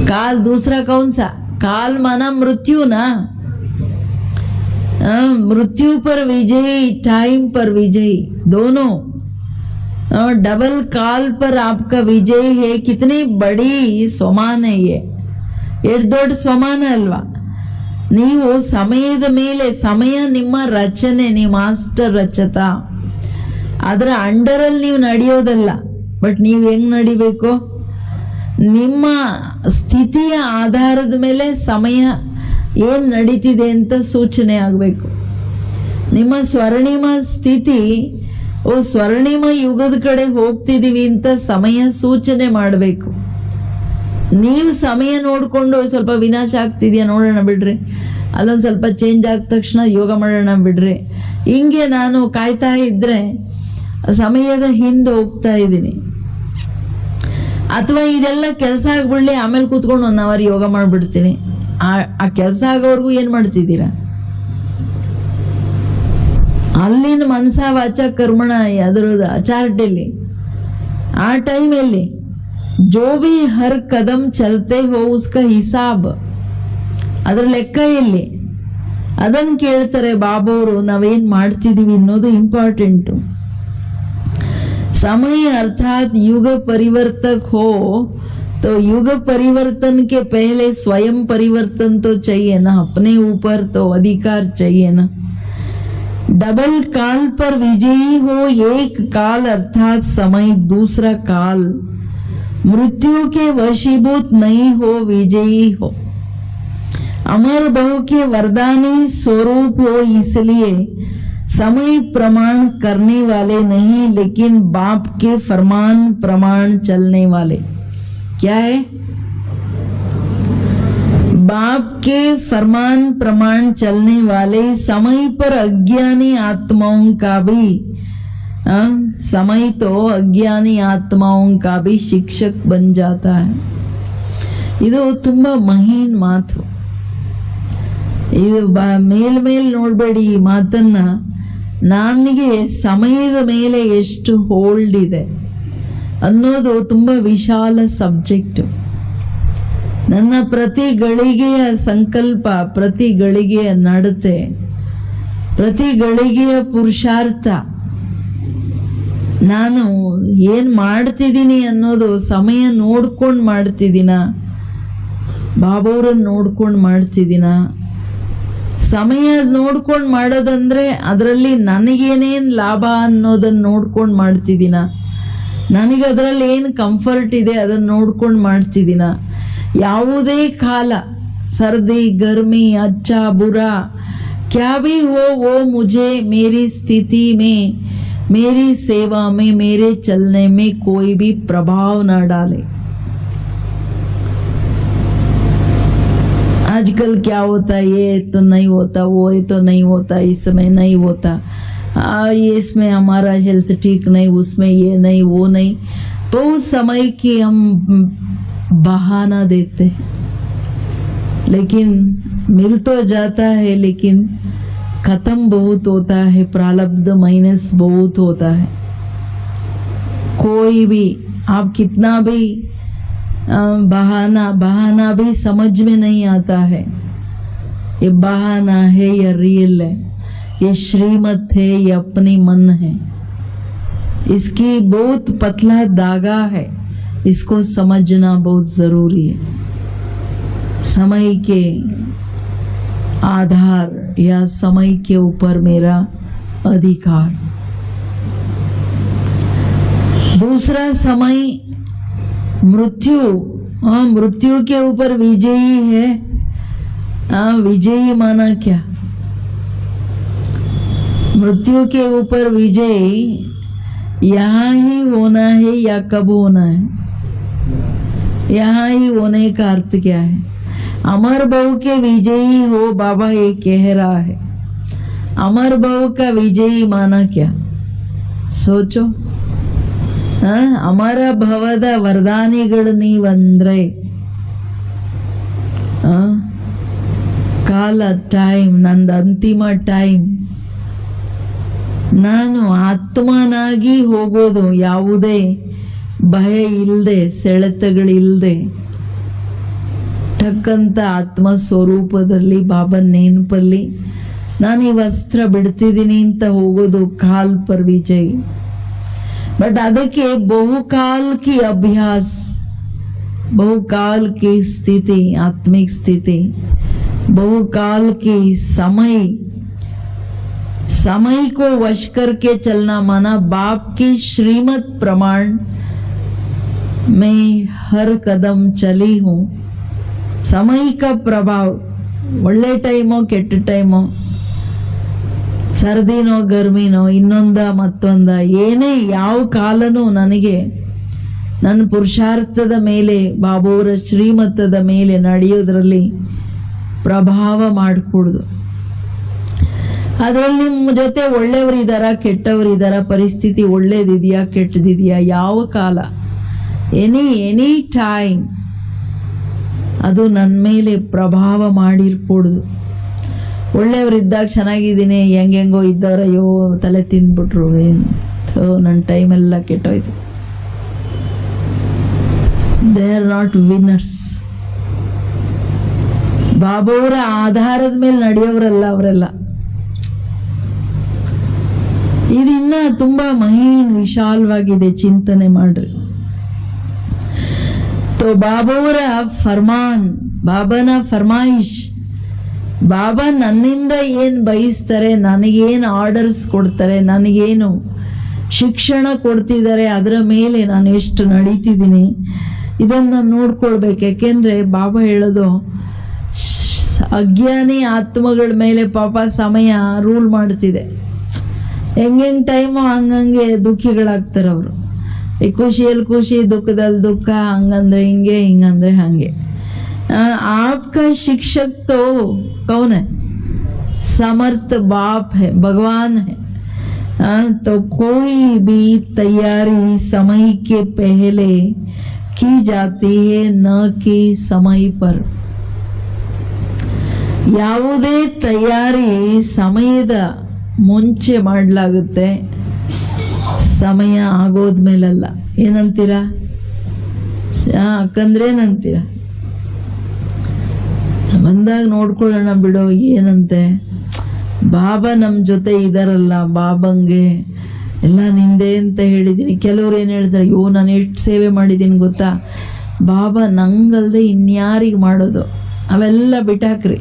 काल, दूसरा कौन सा? काल माना मृत्यु ना, मृत्यु पर विजयी, टाइम पर विजयी, दोनों। डबल काल पर आपका विजय है। कितनी बड़ी स्वमान है ये, ಎಷ್ಟು ದೊಡ್ಡ ಸ್ವಮಾನ ಅಲ್ವಾ? ನೀವು ಸಮಯದ ಮೇಲೆ, ಸಮಯ ನಿಮ್ಮ ರಚನೆ, ನೀವು ಮಾಸ್ಟರ್ ರಚತಾ, ಅದರ ಅಂಡರಲ್ಲಿ ನೀವು ನಡೆಯೋದಲ್ಲ. ಬಟ್ ನೀವು ಹೆಂಗ್ ನಡಿಬೇಕು? ನಿಮ್ಮ ಸ್ಥಿತಿಯ ಆಧಾರದ ಮೇಲೆ ಸಮಯ ಏನ್ ನಡೀತಿದೆ ಅಂತ ಸೂಚನೆ ಆಗಬೇಕು. ನಿಮ್ಮ ಸ್ವರ್ಣಿಮ ಸ್ಥಿತಿ, ಓ ಸ್ವರ್ಣಿಮ ಯುಗದ ಕಡೆ ಹೋಗ್ತಿದೀವಿ ಅಂತ ಸಮಯ ಸೂಚನೆ ಮಾಡಬೇಕು. ನೀವು ಸಮಯ ನೋಡ್ಕೊಂಡು ಸ್ವಲ್ಪ ವಿನಾಶ ಆಗ್ತಿದ್ಯಾ ನೋಡೋಣ ಬಿಡ್ರಿ, ಅಲ್ಲೊಂದು ಸ್ವಲ್ಪ ಚೇಂಜ್ ಆದ ತಕ್ಷಣ ಯೋಗ ಮಾಡೋಣ ಬಿಡ್ರಿ, ಹಿಂಗೆ ನಾನು ಕಾಯ್ತಾ ಇದ್ರೆ ಸಮಯದ ಹಿಂದೆ ಹೋಗ್ತಾ ಇದ್ದೀನಿ. ಅಥವಾ ಇದೆಲ್ಲ ಕೆಲಸ ಆಗ್ಬಿಡ್ಲಿ, ಆಮೇಲೆ ಕೂತ್ಕೊಂಡು 1 ಅವರ್ ಯೋಗ ಮಾಡ್ಬಿಡ್ತೀನಿ. ಆ ಕೆಲಸ ಆಗೋವರೆಗೂ ಏನ್ ಮಾಡ್ತಿದ್ದೀರಾ? ಅಲ್ಲಿನ ಮನಸ ವಾಚ ಕರ್ಮಣ ಅದರದ್ದು ಅಚಾರ್ಟಲ್ಲಿ ಆ ಟೈಮಲ್ಲಿ जो भी हर कदम चलते हो उसका हिसाब, ಅದರ ಲೆಕ್ಕ ಇಲ್ಲಿ. ಅದನ್ನ ಕೇಳ್ತಾರೆ ಬಾಬಾವರು, ನಾವೇನ್ ಮಾಡ್ತಿದೀವಿ ಅನ್ನೋದು ಇಂಪಾರ್ಟೆಂಟ್. समय अर्थात युग परिवर्तक हो तो युग परिवर्तन के पहले स्वयं परिवर्तन तो चाहिए ना, अपने ऊपर तो अधिकार चाहिए ना. डबल काल पर विजयी हो, एक काल अर्थात समय, दूसरा काल मृत्यु के वशीभूत नहीं हो, विजयी हो. अमर बहु के वरदानी स्वरूप हो, इसलिए समय प्रमाण करने वाले नहीं, लेकिन बाप के फरमान प्रमाण चलने वाले. क्या है? बाप के फरमान प्रमाण चलने वाले. समय पर अज्ञानी आत्माओं का भी, समय तो अज्ञानी आत्माओं का भी शिक्षक बन जाता है. ಇದು ತುಂಬಾ ಮಹೀನ್ ಮಾತು. ಇದು ಮೇಲ್ ನೋಡ್ಬೇಡಿ ಈ ಮಾತನ್ನ. ನನಗೆ ಸಮಯದ ಮೇಲೆ ಎಷ್ಟು ಹೋಲ್ಡ್ ಇದೆ ಅನ್ನೋದು ತುಂಬಾ ವಿಶಾಲ ಸಬ್ಜೆಕ್ಟ್. ನನ್ನ ಪ್ರತಿ ಗಳಿಗೆಯ ಸಂಕಲ್ಪ, ಪ್ರತಿ ಗಳಿಗೆಯ ನಡತೆ, ಪ್ರತಿ ಗಳಿಗೆಯ ಪುರುಷಾರ್ಥ, ನಾನು ಏನ್ ಮಾಡ್ತಿದ್ದೀನಿ ಅನ್ನೋದು ಸಮಯ ನೋಡ್ಕೊಂಡು ಮಾಡ್ತಿದ್ದೀನ, ಬಾಬಾವ್ರನ್ನ ನೋಡ್ಕೊಂಡು ಮಾಡ್ತಿದ್ದೀನ. ಸಮಯ ನೋಡ್ಕೊಂಡು ಮಾಡೋದಂದ್ರೆ ಅದರಲ್ಲಿ ನನಗೇನೇನ್ ಲಾಭ ಅನ್ನೋದನ್ನ ನೋಡ್ಕೊಂಡು ಮಾಡ್ತಿದ್ದೀನ, ನನಗೆ ಅದರಲ್ಲಿ ಏನು ಕಂಫರ್ಟ್ ಇದೆ ಅದನ್ನ ನೋಡ್ಕೊಂಡು ಮಾಡ್ತಿದ್ದೀನ. ಯಾವುದೇ ಕಾಲ, ಸರ್ದಿ ಗರ್ಮಿ ಅಚ್ಚಾ ಬುರಾ ಕ್ಯಾ ಭಿ ಹೋ, ವೋ ಮುझे मेरी स्थिति में, मेरी सेवा में, मेरे चलने में कोई भी प्रभाव न डाले. आजकल क्या होता है, ये तो नहीं होता, वो ये तो नहीं होता, इसमें नहीं होता, ये इसमें हमारा हेल्थ ठीक नहीं, उसमें ये नहीं, वो नहीं. बहुत समय की हम बहाना देते हैं, लेकिन मिल तो जाता है, लेकिन खत्म बहुत होता है, प्रारब्ध माइनस बहुत होता है. कोई भी आप कितना भी बहाना भी समझ में नहीं आता है. ये बहाना है या रियल है, ये श्रीमत है, ये अपनी मन है. इसकी बहुत पतला धागा है, इसको समझना बहुत जरूरी है. समय के आधार या समय के ऊपर मेरा अधिकार. दूसरा समय मृत्यु, मृत्यु के ऊपर विजयी है. विजयी माना क्या? मृत्यु के ऊपर विजय यहाँ ही होना है या कब होना है? यहाँ ही होने का अर्थ क्या है? अमर बहु के विजयी हो, बाबा ये कह रहा है. अमर बहु का विजयी माना क्या? सोचो. ಅಮರ ಭವದ ವರದಾನಿಗಳು ನೀವಂದ್ರೆ ಕಾಲ, ಟೈಮ್, ನಂದು ಅಂತಿಮ ಟೈಮ್ ನಾನು ಆತ್ಮನಾಗಿ ಹೋಗೋದು, ಯಾವುದೇ ಭಯ ಇಲ್ಲದೆ, ಸೆಳೆತಗಳಿಲ್ಲದೆ, ಟಕ್ಕಂತ ಆತ್ಮ ಸ್ವರೂಪದಲ್ಲಿ ಬಾಬಾ ನೆನಪಲ್ಲಿ ನಾನು ಈ ವಸ್ತ್ರ ಬಿಡ್ತಿದ್ದೀನಿ ಅಂತ ಹೋಗೋದು ಕಾಲ್ ಪರ್ ವಿಜಯ್. ಬಟ್ ಅದಕ್ಕೆ ಬಹುಕಾಲ್ ಕಿ ಅಭ್ಯಾಸ, बहुकाल की स्थिति, आत्मिक स्थिति, बहुकाल की समय को वश करके चलना माना बाप की श्रीमत प्रमाण में हर कदम चली हूं. समय का प्रभाव, ಒಳ್ಳೆ ಟೈಮೋ ಕೆಟ್ಟ ಟೈಮೋ, ಸರ್ದಿನೋ ಗರ್ಮಿನೋ, ಇನ್ನೊಂದ ಮತ್ತೊಂದ, ಏನೇ ಯಾವ ಕಾಲನೂ ನನಗೆ ನನ್ನ ಪುರುಷಾರ್ಥದ ಮೇಲೆ, ಬಾಬೋರ ಶ್ರೀಮತದ ಮೇಲೆ ನಡೆಯೋದ್ರಲ್ಲಿ ಪ್ರಭಾವ ಮಾಡಿಕೊಡುದು. ಅದರಲ್ಲಿ ನಿಮ್ಮ ಜೊತೆ ಒಳ್ಳೆಯವರಿದಾರ, ಕೆಟ್ಟವರಿದಾರ, ಪರಿಸ್ಥಿತಿ ಒಳ್ಳೇದಿದೆಯಾ ಕೆಟ್ಟದಿದೆಯಾ, ಯಾವ ಕಾಲ, ಎನಿ ಟೈಮ್ ಅದು ನನ್ನ ಮೇಲೆ ಪ್ರಭಾವ ಮಾಡಿರ್ಕೊಡುದು. ಒಳ್ಳೆಯವರಿದ್ದಾಗ ಚೆನ್ನಾಗಿದ್ದೀನಿ, ಹೆಂಗೆಂಗೋ ಇದ್ದವ್ರ ಅಯ್ಯೋ ತಲೆ ತಿಂದ್ಬಿಟ್ರು, ನನ್ನ ಟೈಮೆಲ್ಲ ಕೆಟ್ಟೋಯ್ತು. They are not winners. ಬಾಬೋರ ಆಧಾರದ ಮೇಲೆ ನಡೆಯೋರಲ್ಲ ಅವರೆಲ್ಲ. ಇದಿನ್ನ ತುಂಬಾ ವಿಶಾಲವಾಗಿದೆ, ಚಿಂತನೆ ಮಾಡ್ರಿ. तो ಬಾಬೋರ ಫರ್ಮಾನ್, ಬಾಬನ ಫರ್ಮಾಯಿಶ್, ಬಾಬಾ ನನ್ನಿಂದ ಏನ್ ಬಯಸ್ತಾರೆ, ನನಗೇನು ಆರ್ಡರ್ಸ್ ಕೊಡ್ತಾರೆ, ನನಗೇನು ಶಿಕ್ಷಣ ಕೊಡ್ತಿದ್ದಾರೆ, ಅದರ ಮೇಲೆ ನಾನು ಎಷ್ಟು ನಡೀತಿದ್ದೀನಿ ಇದನ್ನ ನೋಡ್ಕೊಳ್ಬೇಕು. ಯಾಕೆಂದ್ರೆ ಬಾಬಾ ಹೇಳೋದು, ಅಜ್ಞಾನಿ ಆತ್ಮಗಳ ಮೇಲೆ ಪಾಪ ಸಮಯ ರೂಲ್ ಮಾಡ್ತಿದೆ. ಹೆಂಗೆಂಗ್ ಟೈಮು ಹಂಗಂಗೆ ದುಃಖಿಗಳಾಗ್ತಾರೆ ಅವರು. ಈ ಖುಷಿಯಲ್ಲಿ ಖುಷಿ, ದುಃಖದಲ್ಲಿ ದುಃಖ, ಹಂಗಂದ್ರೆ ಹಿಂಗೆ, ಹಿಂಗಂದ್ರೆ ಹಂಗೆ. आपका शिक्षक तो कौन है? समर्थ बाप है, भगवान है. तो कोई भी तैयारी समय के पहले की जाती है, न कि समय पर. ಯಾವುದೇ ತಯಾರಿ ಸಮಯದ ಮುಂಚೆ ಮಾಡಲಾಗುತ್ತೆ, ಸಮಯ ಆಗೋದ್ಮೇಲಲ್ಲ. ಏನಂತೀರಾ ಅಕ್ಕಂದ್ರೆ? ಏನಂತೀರ? ಬಂದಾಗ ನೋಡ್ಕೊಳ್ಳೋಣ ಬಿಡೋ, ಏನಂತೆ. ಬಾಬಾ ನಮ್ ಜೊತೆ ಇದಾರಲ್ಲ, ಬಾಬಂಗೆ ಎಲ್ಲ ನಿಂದೆ ಅಂತ ಹೇಳಿದೀನಿ. ಕೆಲವ್ರು ಏನ್ ಹೇಳ್ತಾರೆ, ಅಯ್ಯೋ ನಾನು ಎಷ್ಟು ಸೇವೆ ಮಾಡಿದೀನಿ ಗೊತ್ತಾ, ಬಾಬಾ ನಂಗಲ್ದೆ ಇನ್ಯಾರಿಗೆ ಮಾಡೋದು, ಅವೆಲ್ಲ ಬಿಟ್ಟಾಕ್ರಿ.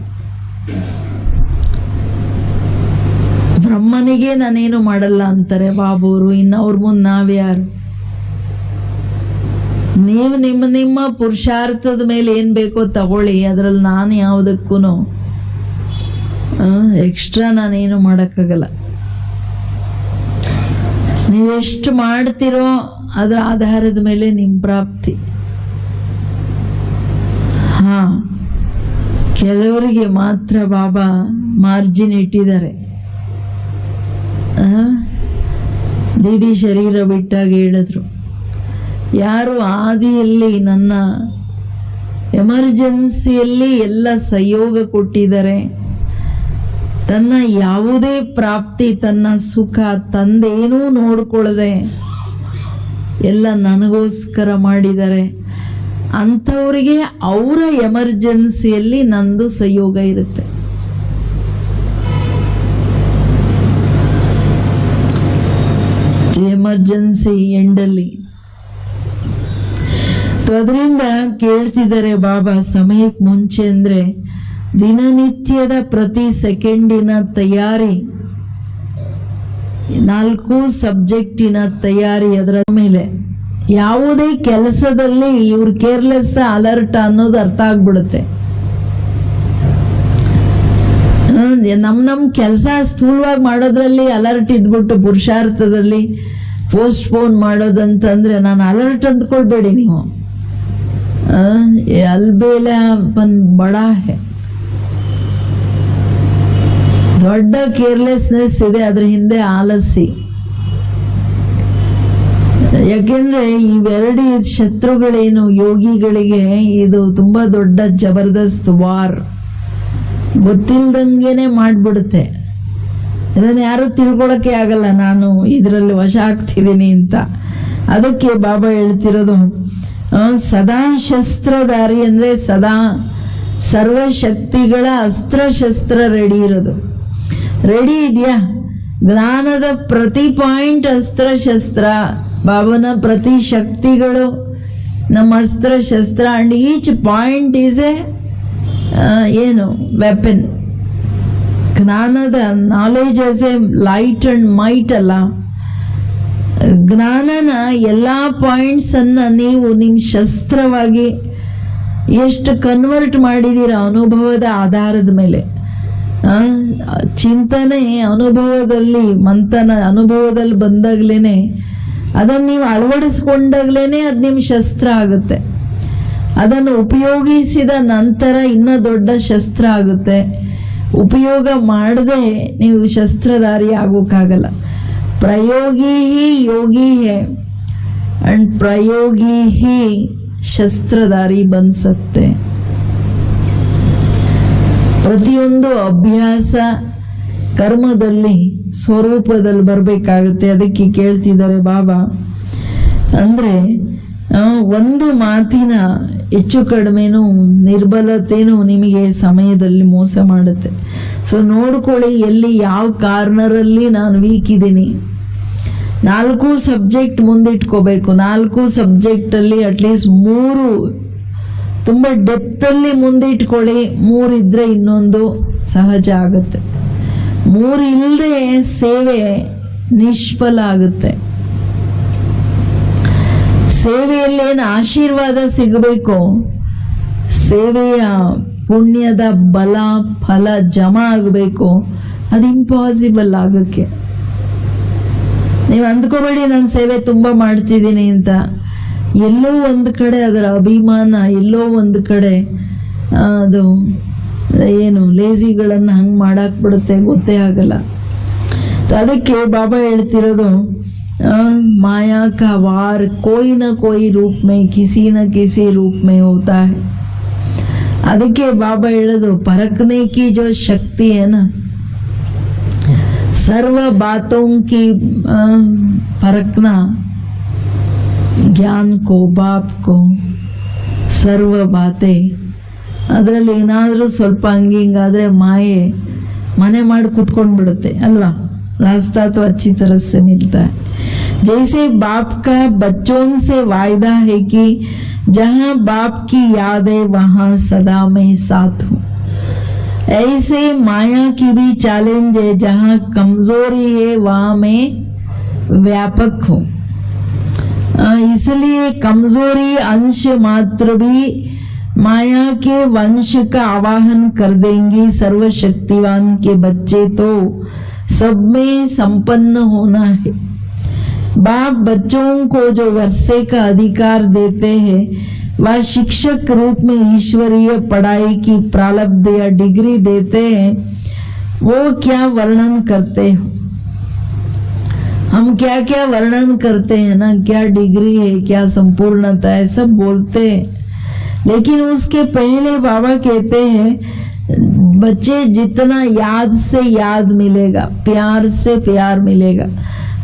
ಬ್ರಹ್ಮನಿಗೆ ನಾನೇನು ಮಾಡಲ್ಲ ಅಂತಾರೆ ಬಾಬೋರು, ಇನ್ನು ಅವ್ರ ಮುಂದೆ ನಾವ್ಯಾರು? ನೀವು ನಿಮ್ಮ ಪುರುಷಾರ್ಥದ ಮೇಲೆ ಏನ್ ಬೇಕೋ ತಗೊಳ್ಳಿ, ಅದ್ರಲ್ಲಿ ನಾನು ಯಾವುದಕ್ಕೂ ಎಕ್ಸ್ಟ್ರಾ ನಾನೇನು ಮಾಡಕ್ಕಾಗಲ್ಲ. ನೀವೆಷ್ಟು ಮಾಡ್ತಿರೋ ಅದರ ಆಧಾರದ ಮೇಲೆ ನಿಮ್ ಪ್ರಾಪ್ತಿ. ಕೆಲವರಿಗೆ ಮಾತ್ರ ಬಾಬಾ ಮಾರ್ಜಿನ್ ಇಟ್ಟಿದ್ದಾರೆ. ದೀದಿ ಶರೀರ ಬಿಟ್ಟಾಗ ಹೇಳಿದ್ರು, ಯಾರು ಆದಿಯಲ್ಲಿ ನನ್ನ ಎಮರ್ಜೆನ್ಸಿಯಲ್ಲಿ ಎಲ್ಲ ಸಹಯೋಗ ಕೊಟ್ಟಿದ್ದಾರೆ, ತನ್ನ ಯಾವುದೇ ಪ್ರಾಪ್ತಿ, ತನ್ನ ಸುಖ ತಂದೇನೂ ನೋಡ್ಕೊಳ್ಳದೆ ಎಲ್ಲ ನನಗೋಸ್ಕರ ಮಾಡಿದ್ದಾರೆ, ಅಂಥವರಿಗೆ ಅವರ ಎಮರ್ಜೆನ್ಸಿಯಲ್ಲಿ ನಂದು ಸಹಯೋಗ ಇರುತ್ತೆ. ಎಮರ್ಜೆನ್ಸಿ ಎಂಡಲ್ಲಿ. ಅದರಿಂದ ಕೇಳ್ತಿದ್ದಾರೆ ಬಾಬಾ, ಸಮಯಕ್ಕೆ ಮುಂಚೆ ಅಂದ್ರೆ ದಿನನಿತ್ಯದ ಪ್ರತಿ ಸೆಕೆಂಡಿನ ತಯಾರಿ, 4 ಸಬ್ಜೆಕ್ಟಿನ ತಯಾರಿ. ಅದರ ಮೇಲೆ ಯಾವುದೇ ಕೆಲಸದಲ್ಲಿ ಇವ್ರು ಕೇರ್ಲೆಸ್, ಅಲರ್ಟ್ ಅನ್ನೋದು ಅರ್ಥ ಆಗ್ಬಿಡುತ್ತೆ. ನಮ್ ಕೆಲಸ ಸ್ಥೂಲವಾಗಿ ಮಾಡೋದ್ರಲ್ಲಿ ಅಲರ್ಟ್ ಇದ್ಬಿಟ್ಟು ಪುರುಷಾರ್ಥದಲ್ಲಿ ಪೋಸ್ಟ್ಪೋನ್ ಮಾಡೋದಂತಂದ್ರೆ ನಾನು ಅಲರ್ಟ್ ಅಂದ್ಕೊಳ್ಬೇಡಿ ನೀವು. ಅಲ್ಬೇಲ ಬಡಾ ಹೇ, ದೊಡ್ಡ ಕೇರ್ಲೆಸ್ನೆಸ್ ಇದೆ ಅದ್ರ ಹಿಂದೆ, ಆಲಸಿ. ಯಾಕೆಂದ್ರೆ ಇವೆರಡು ಶತ್ರುಗಳೇನು ಯೋಗಿಗಳಿಗೆ, ಇದು ತುಂಬಾ ದೊಡ್ಡ ಜಬರ್ದಸ್ತ್ ವಾರ್, ಗೊತ್ತಿಲ್ದಂಗೆನೆ ಮಾಡ್ಬಿಡುತ್ತೆ. ಇದನ್ನು ಯಾರು ತಿಳ್ಕೊಳಕ್ಕೆ ಆಗಲ್ಲ ನಾನು ಇದರಲ್ಲಿ ವಶ ಆಗ್ತಿದ್ದೀನಿ ಅಂತ. ಅದಕ್ಕೆ ಬಾಬಾ ಹೇಳ್ತಿರೋದು ಸದಾ ಶಸ್ತ್ರಧಾರಿ ಅಂದ್ರೆ ಸದಾ ಸರ್ವಶಕ್ತಿಗಳ ಅಸ್ತ್ರಶಸ್ತ್ರ ರೆಡಿ ಇರೋದು. ರೆಡಿ ಇದೆಯಾ? ಜ್ಞಾನದ ಪ್ರತಿ ಪಾಯಿಂಟ್ ಅಸ್ತ್ರಶಸ್ತ್ರ, ಬಾಬನ ಪ್ರತಿ ಶಕ್ತಿಗಳು ನಮ್ಮ ಅಸ್ತ್ರಶಸ್ತ್ರ. And each point is a ಏನು ವೆಪನ್. ಜ್ಞಾನದ knowledge as a light and might ಅಲ್ಲ, ಜ್ಞಾನನ ಎಲ್ಲಾ ಪಾಯಿಂಟ್ಸ್ ಅನ್ನ ನೀವು ನಿಮ್ ಶಸ್ತ್ರವಾಗಿ ಎಷ್ಟು ಕನ್ವರ್ಟ್ ಮಾಡಿದೀರ ಅನುಭವದ ಆಧಾರದ ಮೇಲೆ. ಚಿಂತನೆ ಅನುಭವದಲ್ಲಿ, ಮಂಥನ ಅನುಭವದಲ್ಲಿ ಬಂದಾಗ್ಲೇನೆ, ಅದನ್ನು ನೀವು ಅಳವಡಿಸ್ಕೊಂಡಾಗ್ಲೇನೆ ಅದು ನಿಮ್ ಶಸ್ತ್ರ ಆಗುತ್ತೆ. ಅದನ್ನು ಉಪಯೋಗಿಸಿದ ನಂತರ ಇನ್ನೂ ದೊಡ್ಡ ಶಸ್ತ್ರ ಆಗುತ್ತೆ. ಉಪಯೋಗ ಮಾಡದೆ ನೀವು ಶಸ್ತ್ರಧಾರಿ ಆಗೋಕ್ಕಾಗಲ್ಲ. ಪ್ರಯೋಗಿ ಹಿ ಯೋಗಿ ಹೇ ಅಂಡ್ ಪ್ರಯೋಗಿ ಹಿ ಶಸ್ತ್ರಧಾರಿ ಬನ್ ಸಕ್ತೆ. ಪ್ರತಿಯೊಂದು ಅಭ್ಯಾಸ ಕರ್ಮದಲ್ಲಿ ಸ್ವರೂಪದಲ್ಲಿ ಬರಬೇಕಾಗುತ್ತೆ. ಅದಕ್ಕೆ ಕೇಳ್ತಿದ್ದಾರೆ ಬಾಬಾ. ಅಂದ್ರೆ ಒಂದು ಮಾತಿನ ಹೆಚ್ಚು ಕಡಿಮೆನೂ ನಿರ್ಬಲತೆನೂ ನಿಮಗೆ ಸಮಯದಲ್ಲಿ ಮೋಸ ಮಾಡುತ್ತೆ. ಸೊ ನೋಡ್ಕೊಳ್ಳಿ, ಎಲ್ಲಿ ಯಾವ ಕಾರ್ನರಲ್ಲಿ ನಾನು ವೀಕ್ ಇದ್ದೀನಿ. 4 ಸಬ್ಜೆಕ್ಟ್ ಮುಂದಿಟ್ಕೋಬೇಕು. 4 ಸಬ್ಜೆಕ್ಟ್ ಅಲ್ಲಿ ಅಟ್ಲೀಸ್ಟ್ 3 ತುಂಬಾ ಡೆಪ್ತ್ ಅಲ್ಲಿ ಮುಂದಿಟ್ಕೊಳ್ಳಿ. 3 ಇದ್ರೆ ಇನ್ನೊಂದು ಸಹಜ ಆಗುತ್ತೆ. 3 ಇಲ್ಲದೆ ಸೇವೆ ನಿಷ್ಫಲ ಆಗುತ್ತೆ. ಸೇವೆಯಲ್ಲೇನು ಆಶೀರ್ವಾದ ಸಿಗಬೇಕು, ಸೇವೆಯ ಪುಣ್ಯದ ಬಲ ಫಲ ಜಮಾ ಆಗಬೇಕು, ಅದು ಇಂಪಾಸಿಬಲ್ ಆಗಕ್ಕೆ. ನೀವು ಅಂದ್ಕೋಬೇಡಿ ನಾನು ಸೇವೆ ತುಂಬಾ ಮಾಡ್ತಿದ್ದೀನಿ ಅಂತ. ಎಲ್ಲೋ ಒಂದು ಕಡೆ ಅದರ ಅಭಿಮಾನ, ಎಲ್ಲೋ ಒಂದು ಕಡೆ ಅದು ಏನು ಲೇಜಿಗಳನ್ನ ಹಂಗ್ ಮಾಡಾಕ್ ಬಿಡುತ್ತೆ, ಗೊತ್ತೇ ಆಗಲ್ಲ. ಅದಕ್ಕೆ ಬಾಬಾ ಹೇಳ್ತಿರೋದು माया का वार कोई न कोई रूप में किसी न किसी रूप में होता है. ಅದಕ್ಕೆ ಬಾಬಾ ಹೇಳೋದು परखने की जो शक्ति है ना, सर्व बातों की परखना, ज्ञान को बाप को सर्व बातें. ಅದರಲ್ಲಿ ಏನಾದ್ರೂ ಸ್ವಲ್ಪ ಹಂಗಿಂಗಾದ್ರೆ ಮಾಯೆ ಮನೆ ಮಾಡಿ ಕುತ್ಕೊಂಡ್ ಬಿಡುತ್ತೆ ಅಲ್ವಾ. रास्ता तो अच्छी तरह से मिलता है. जैसे बाप का बच्चों से वायदा है कि जहाँ बाप की याद है वहाँ सदा मैं साथ हूँ, ऐसे माया की भी चैलेंज है. जहाँ कमजोरी है वहाँ मैं व्यापक हूँ. इसलिए कमजोरी अंश मात्र भी माया के वंश का आवाहन कर देंगी. सर्वशक्तिवान के बच्चे तो सब में संपन्न होना है. बाप बच्चों को जो वर्षे का अधिकार देते हैं, वह शिक्षक रूप में ईश्वरीय पढ़ाई की प्रारब्ध या डिग्री देते हैं. वो क्या वर्णन करते हो, हम क्या क्या वर्णन करते हैं ना, क्या डिग्री है, क्या संपूर्णता है, सब बोलते हैं. लेकिन उसके पहले बाबा कहते हैं बच्चे जितना याद से याद मिलेगा, प्यार से प्यार मिलेगा,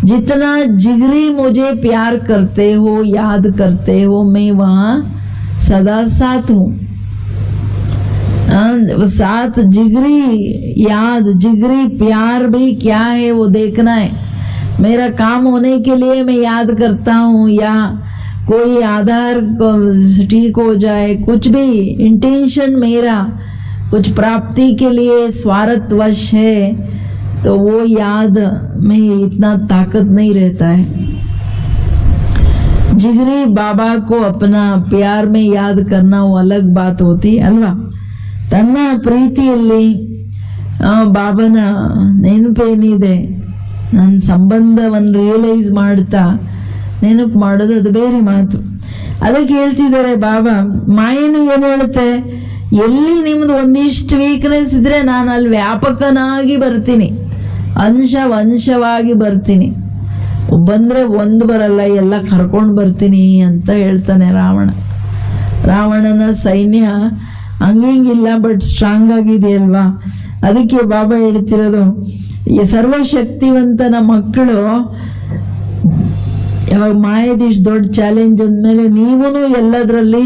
जितना जिगरी मुझे प्यार करते हो, याद करते हो, मैं वहां सदा साथ हूँ. साथ जिगरी याद, जिगरी प्यार भी क्या है वो देखना है. मेरा काम होने के लिए मैं याद करता हूँ, या कोई आधार ठीक हो जाए, कुछ भी इंटेंशन मेरा कुछ प्राप्ति के लिए स्वार्थवश है, तो वो याद में इतना ताकत नहीं रहता है. जिगरी बाबा को अपना प्यार में याद करना वो अलग बात होती ಅಲ್ವಾ. ತನ್ನ ಪ್ರೀತಿಯಲ್ಲಿ ಬಾಬನ ನೆನಪೇನಿದೆ, ನನ್ನ ಸಂಬಂಧವನ್ನು ರಿಯಲೈಸ್ ಮಾಡ್ತಾ ನೆನಪು ಮಾಡೋದು ಅದು ಬೇರೆ ಮಾತು. ಅದಕ್ಕೆ ಹೇಳ್ತಿದ್ದಾರೆ ಬಾಬಾ, ಮಾಯನು ಏನು ಹೇಳುತ್ತೆ, ಎಲ್ಲಿ ನಿಮ್ದು ಒಂದಿಷ್ಟು ವೀಕ್ನೆಸ್ ಇದ್ರೆ ನಾನು ಅಲ್ಲಿ ವ್ಯಾಪಕನಾಗಿ ಬರ್ತೀನಿ, ಅಂಶವಾಗಿ ಬರ್ತೀನಿ. ಬಂದ್ರೆ ಒಂದು ಬರಲ್ಲ, ಎಲ್ಲ ಕರ್ಕೊಂಡು ಬರ್ತೀನಿ ಅಂತ ಹೇಳ್ತಾನೆ ರಾವಣ. ರಾವಣನ ಸೈನ್ಯ ಹಂಗಿಂಗಿಲ್ಲ, ಬಟ್ ಸ್ಟ್ರಾಂಗ್ ಆಗಿದೆ ಅಲ್ವಾ. ಅದಕ್ಕೆ ಬಾಬಾ ಹೇಳ್ತಿರೋದು ಈ ಸರ್ವಶಕ್ತಿವಂತನ ಮಕ್ಕಳು ಯಾವಾಗ ಮಾಯದೀಶ್ ದೊಡ್ಡ ಚಾಲೆಂಜ್ ಅಂದ್ಮೇಲೆ ನೀವೂ ಎಲ್ಲದರಲ್ಲಿ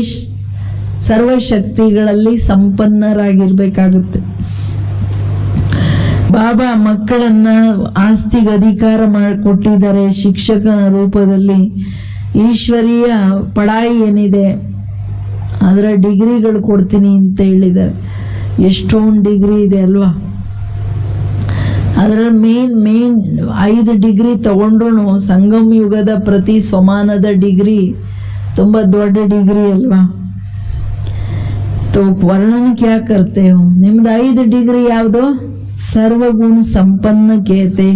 ಸರ್ವಶಕ್ತಿಗಳಲ್ಲಿ ಸಂಪನ್ನರಾಗಿರ್ಬೇಕಾಗುತ್ತೆ. ಬಾಬಾ ಮಕ್ಕಳನ್ನ ಆಸ್ತಿಗೆ ಅಧಿಕಾರ ಮಾಡಿಕೊಟ್ಟಿದ್ದಾರೆ. ಶಿಕ್ಷಕನ ರೂಪದಲ್ಲಿ ಈಶ್ವರೀಯ ಪಡಾಯಿ ಏನಿದೆ ಅದರ ಡಿಗ್ರಿಗಳು ಕೊಡ್ತೀನಿ ಅಂತ ಹೇಳಿದ್ದಾರೆ. ಎಷ್ಟೊಂದು ಡಿಗ್ರಿ ಇದೆ ಅಲ್ವಾ? ಅದರ ಮೇನ್ 5 ಡಿಗ್ರಿ ತಗೊಂಡ್ರು ಸಂಗಮ ಯುಗದ ಪ್ರತಿ ಸಮಾನದ ಡಿಗ್ರಿ ತುಂಬಾ ದೊಡ್ಡ ಡಿಗ್ರಿ ಅಲ್ವಾ? तो वर्णन क्या करते हो? निम्द 5 डिग्री यावदो? सर्वगुण संपन्न कहते.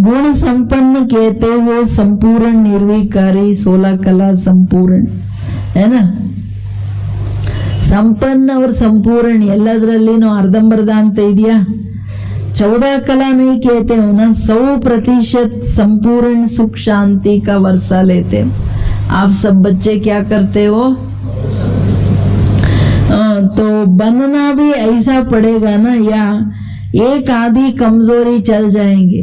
गुण संपन्न कहते वो संपूर्ण निर्विकारी 16 कला संपूर्ण है ना. संपन्न और संपूर्ण ಎಲ್ಲದರಲ್ಲಿನೂ ಅರ್ಧಂಬರ್ಧ ಅಂತ ಇದೆಯಾ? 14 कला नहीं कहते हो ना. 100% संपूर्ण सुख शांति का वर्षा लेते हो. आप सब बच्चे क्या करते हो? तो बनना भी ऐसा पड़ेगा ना, या एक आधी कमजोरी चल जाएंगे.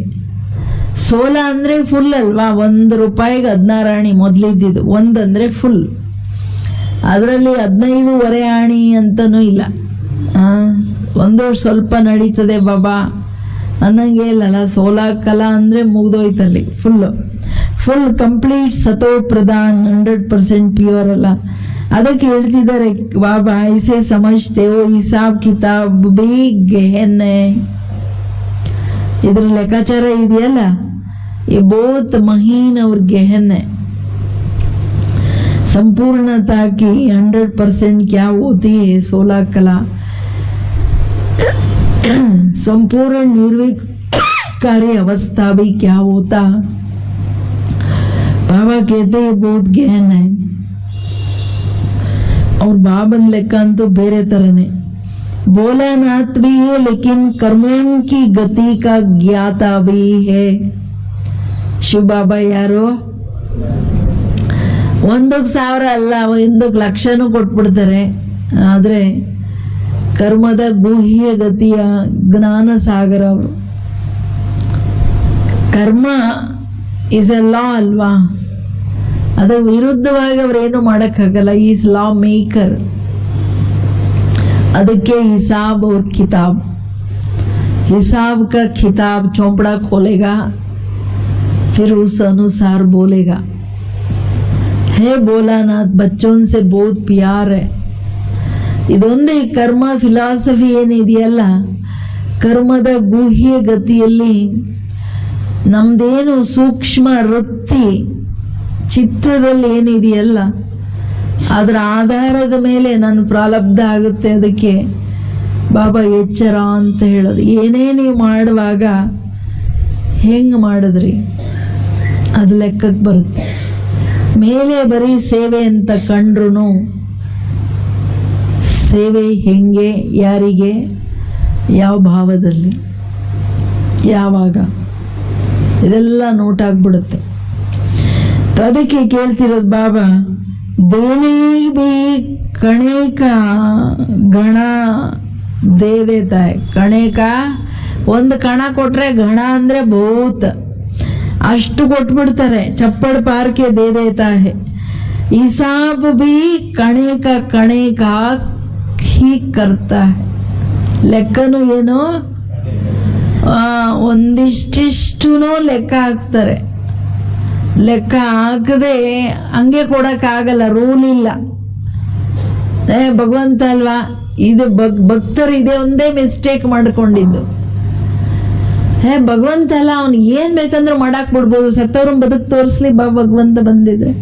16 ಅಂದ್ರೆ ಫುಲ್ ಅಲ್ವಾ? 1 ರೂಪಾಯಿಗೆ 16 ಆಣಿ ಮೊದಲಿದ್ದಿದ್ದು. 1 ಅಂದ್ರೆ ಫುಲ್. ಅದರಲ್ಲಿ 15.5 ಆಣಿ ಅಂತನೂ ಇಲ್ಲ. ಒಂದು ಸ್ವಲ್ಪ ನಡೀತದೆ ಬಾಬಾ ಅನ್ನಂಗೆ ಇಲ್ಲಲ್ಲ. 16 ಕಲಾ ಅಂದ್ರೆ ಮುಗ್ದೋಯ್ತಲ್ಲಿ. ಫುಲ್ ಕಂಪ್ಲೀಟ್ ಸತೋ ಪ್ರಧಾನ್ 100% ಪ್ಯೂರ್ ಅಲ್ಲ. ಅದಕ್ಕೆ ಹೇಳ್ತಿದ್ದಾರೆ ಬಾಬಾ, ಐಸೆ ಸಮಜ್ತೇವೋ ಹಿಸಾಬ್ ಕಿತಾಬ್ ಬಿ ಗಹನ್ ಹೈ. ಇದ್ರ ಲೆಕ್ಕಾಚಾರ ಇದೆಯಲ್ಲ, ये बहुत महीन और गहन है. संपूर्णता की 100% क्या होती है? 16 कला. संपूर्ण निर्विकारी अवस्था भी क्या होता? बाबा कहते हैं बहुत गहन है. और बाबन लेखन तो बेरे तरह भोलानाथ भी है, लेकिन कर्मों की गति का ज्ञाता भी है. ಶಿವ ಬಾಬಾ ಯಾರು? 1,000 ಅಲ್ಲ, 1,00,000 ಕೊಟ್ಬಿಡ್ತಾರೆ. ಆದ್ರೆ ಕರ್ಮದ ಗುಹ್ಯ ಗತಿಯ ಜ್ಞಾನ ಸಾಗರ ಅವರು. ಕರ್ಮ ಇಸ್ ಎ ಲಾ ಅಲ್ವಾ? ಅದ ವಿರುದ್ಧವಾಗಿ ಅವ್ರೇನು ಮಾಡಕ್ಕಾಗಲ್ಲ. Is law maker. ಅದಕ್ಕೆ ಹಿಸಾಬ್ और किताब. हिसाब का किताब चौपड़ा खोलेगा, फिर उस अनुसार बोलेगा. है भोलानाथ बच्चों से बहुत प्यार है. ಇದೊಂದೇ ಕರ್ಮ ಫಿಲಾಸಫಿ ಏನಿದೆಯಲ್ಲ, ಕರ್ಮದ ಗುಹ್ಯ ಗತಿಯಲ್ಲಿ ನಮ್ದೇನು ಸೂಕ್ಷ್ಮ ವೃತ್ತಿ ಚಿತ್ತದಲ್ಲಿ ಏನಿದೆಯಲ್ಲ, ಅದರ ಆಧಾರದ ಮೇಲೆ ನನ್ನ ಪ್ರಾರಬ್ಧ ಆಗುತ್ತೆ. ಅದಕ್ಕೆ ಬಾಬಾ ಎಚ್ಚರ ಅಂತ ಹೇಳೋದು. ಏನೇ ನೀವು ಮಾಡುವಾಗ ಹೆಂಗ್ ಮಾಡಿದ್ರಿ ಅದು ಲೆಕ್ಕಕ್ಕೆ ಬರುತ್ತೆ. ಮೇಲೆ ಬರೀ ಸೇವೆ ಅಂತ ಕಂಡ್ರು ಸೇವೆ ಹೆಂಗೆ, ಯಾರಿಗೆ, ಯಾವ ಭಾವದಲ್ಲಿ, ಯಾವಾಗ, ಇದೆಲ್ಲ ನೋಟ್ ಆಗ್ಬಿಡುತ್ತೆ. ಅದಕ್ಕೆ ಕೇಳ್ತಿರೋದು ಬಾಬಾ, ದೇನೆ ಬಿ ಕಣೆ ಕಾ ಗಣ ದೇ ದೇತಾ ಹೈ. ಕಣೆ ಕಾ ಒಂದು ಕಣ ಕೊಟ್ರೆ ಘಣ ಅಂದ್ರೆ ಬಹುತ್, ಅಷ್ಟು ಕೊಟ್ಬಿಡ್ತಾರೆ. ಚಪ್ಪड़ पार के दे देता है. हिसाब भी कणे का ही करता है. ಲೆಕ್ಕನು ಏನು ಒಂದಿಷ್ಟಿಷ್ಟುನೂ ಲೆಕ್ಕ ಹಾಕ್ತಾರೆ. ಲೆಕ್ಕ ಹಾಕದೆ ಹಂಗೆ ಕೊಡಕ್ಕಾಗಲ್ಲ, ರೂಲ್ ಇಲ್ಲ. ಭಗವಂತ ಅಲ್ವಾ, ಇದು ಭಕ್ತರು ಇದೇ ಒಂದೇ ಮಿಸ್ಟೇಕ್ ಮಾಡ್ಕೊಂಡಿದ್ದು. ಭಗವಂತ ಅಲ್ಲ, ಅವ್ನಿಗೆ ಏನ್ ಬೇಕಂದ್ರೆ ಮಾಡಾಕ್ ಬಿಡ್ಬೋದು. ಸತ್ತವ್ರನ್ನ ಬದುಕ್ ತೋರಿಸ್ಲಿ ಭಗವಂತ ಬಂದಿದ್ರೆ.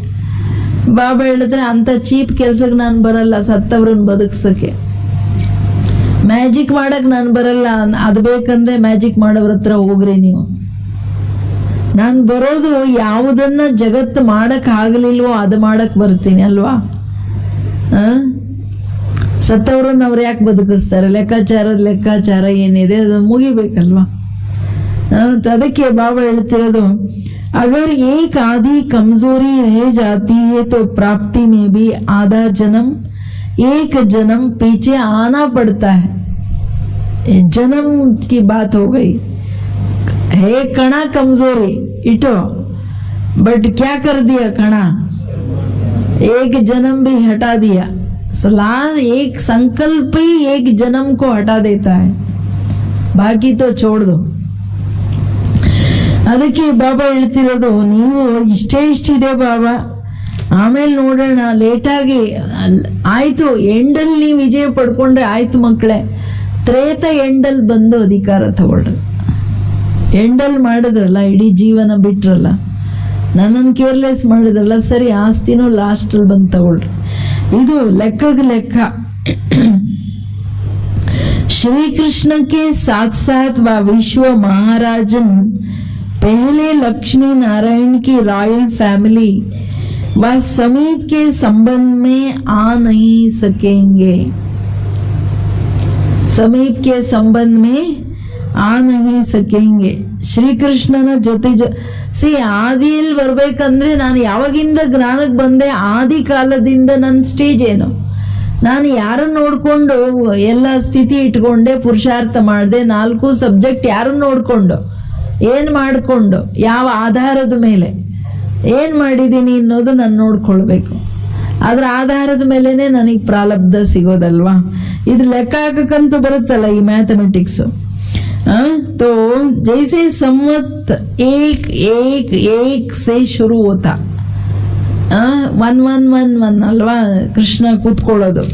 ಬಾಬಾ ಹೇಳಿದ್ರೆ ಅಂತ ಚೀಪ್ ಕೆಲ್ಸಕ್ಕೆ ನಾನು ಬರಲ್ಲ, ಸತ್ತವ್ರನ್ನ ಬದುಕ್ಸಕ್ಕೆ. ಮ್ಯಾಜಿಕ್ ಮಾಡಕ್ ನಾನು ಬರಲ್ಲ. ಅದು ಬೇಕಂದ್ರೆ ಮ್ಯಾಜಿಕ್ ಮಾಡೋವ್ರ ಹತ್ರ ಹೋಗ್ರಿ ನೀವು. ನಾನು ಬರೋದು ಯಾವುದನ್ನ ಜಗತ್ತು ಮಾಡಕ್ ಆಗ್ಲಿಲ್ವೋ ಅದು ಮಾಡಕ್ ಬರ್ತೀನಿ ಅಲ್ವಾ. ಸತ್ತವ್ರನ್ನ ಅವ್ರು ಯಾಕೆ ಬದುಕಿಸ್ತಾರೆ? ಲೆಕ್ಕಾಚಾರ ಏನಿದೆ ಅದು ಮುಗಿಬೇಕಲ್ವಾ. ಅದಕ್ಕೆ ಬಾಬಾ ಹೇಳ್ತಿರೋದು, अगर एक आधी कमजोरी रह जाती है तो प्राप्ति में भी आधा जन्म, एक जन्म पीछे आना पड़ता है. जन्म की बात हो गई. है कणा कमजोरी इटो, बट क्या कर दिया कणा, एक जन्म भी हटा दिया। एक संकल्प ही एक जन्म को हटा देता है, बाकी तो छोड़ दो। ಅದಕ್ಕೆ ಬಾಬಾ ಹೇಳ್ತಿರೋದು, ನೀವು ಇಷ್ಟಿದೆ ಬಾಬಾ, ಆಮೇಲೆ ನೋಡೋಣ, ಲೇಟಾಗಿ ಆಯ್ತು, ಎಂಡಲ್ ನೀವು ವಿಜಯ ಪಡ್ಕೊಂಡ್ರೆ ಆಯ್ತು ಮಕ್ಕಳೇ, ತ್ರೇತ ಎಂಡಲ್ ಬಂದು ಅಧಿಕಾರ ತಗೊಳ್ರಿ. ಎಂಡಲ್ ಮಾಡಿದ್ರಲ್ಲ, ಇಡೀ ಜೀವನ ಬಿಟ್ರಲ್ಲ, ನನ್ನನ್ನು ಕೇರ್ಲೆಸ್ ಮಾಡಿದ್ರಲ್ಲ, ಸರಿ ಆಸ್ತಿನೂ ಲಾಸ್ಟ್ ಅಲ್ಲಿ ಬಂದು ತಗೊಳ್ರಿ. ಇದು ಲೆಕ್ಕಗೆ ಲೆಕ್ಕ. श्री कृष्ण के साथ साथ व विश्व महाराजन पहले लक्ष्मी नारायण की रॉयल फैमिली व समीप के संबंध में आ नहीं सकेंगे, समीप के संबंध में आ नहीं सकेंगे. ಶ್ರೀಕೃಷ್ಣನ ಜೊತೆ ಆದಿಯಲ್ಲಿ ಬರ್ಬೇಕಂದ್ರೆ ನಾನು ಯಾವಾಗಿಂದ ಜ್ಞಾನಕ್ಕೆ ಬಂದೆ, ಆದಿ ಕಾಲದಿಂದ ನನ್ನ ಸ್ಟೇಜ್ ಏನು, ನಾನು ಯಾರನ್ನ ನೋಡ್ಕೊಂಡು ಎಲ್ಲ ಸ್ಥಿತಿ ಇಟ್ಕೊಂಡೆ, ಪುರುಷಾರ್ಥ ಮಾಡಿದೆ, 4 ಸಬ್ಜೆಕ್ಟ್ ಯಾರನ್ನ ನೋಡ್ಕೊಂಡು ಏನ್ ಮಾಡ್ಕೊಂಡು ಯಾವ ಆಧಾರದ ಮೇಲೆ ಏನ್ ಮಾಡಿದೀನಿ ಅನ್ನೋದು ನಾನು ನೋಡ್ಕೊಳ್ಬೇಕು. ಅದ್ರ ಆಧಾರದ ಮೇಲೆನೆ ನನಗೆ ಪ್ರಾರಬ್ಧ ಸಿಗೋದಲ್ವಾ. ಇದು ಲೆಕ್ಕ ಹಾಕಕ್ಕಂತೂ ಬರುತ್ತಲ್ಲ ಈ ಮ್ಯಾಥಮೆಟಿಕ್ಸ್. तो जैसे सम्मत एक एक एक से शुरू होता, 1 ಅಲ್ವಾ ಕೃಷ್ಣ ಕೂತ್ಕೊಳ್ಳೋದು.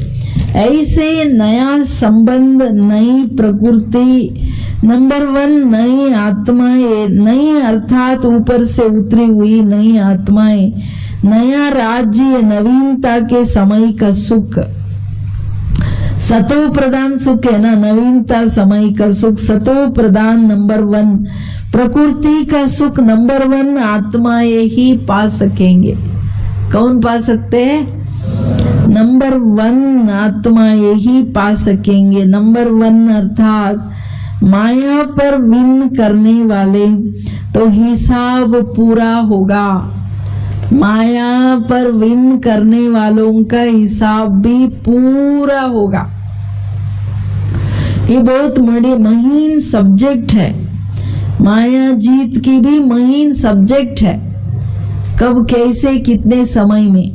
ऐसे नया संबंध, नई प्रकृति, नंबर 1 नई आत्माएं, नई अर्थात ऊपर से उतरी हुई नई आत्माएं, नया राज्य, नवीनता के समय का सुख, सतो प्रधान सुख है ना, नवीनता समय का सुख, सतो प्रधान नंबर 1, प्रकृति का सुख नंबर 1 आत्माएं ही पा सकेंगे. कौन पा सकते हैं? नंबर 1 आत्माएं ही पा सकेंगे. नंबर 1 अर्थात माया पर विन करने वाले तो हिसाब पूरा होगा. माया पर विन करने वालों का हिसाब भी पूरा होगा. ये बहुत बड़ी महीन सब्जेक्ट है. माया जीत की भी महीन सब्जेक्ट है. कब, कैसे, कितने समय में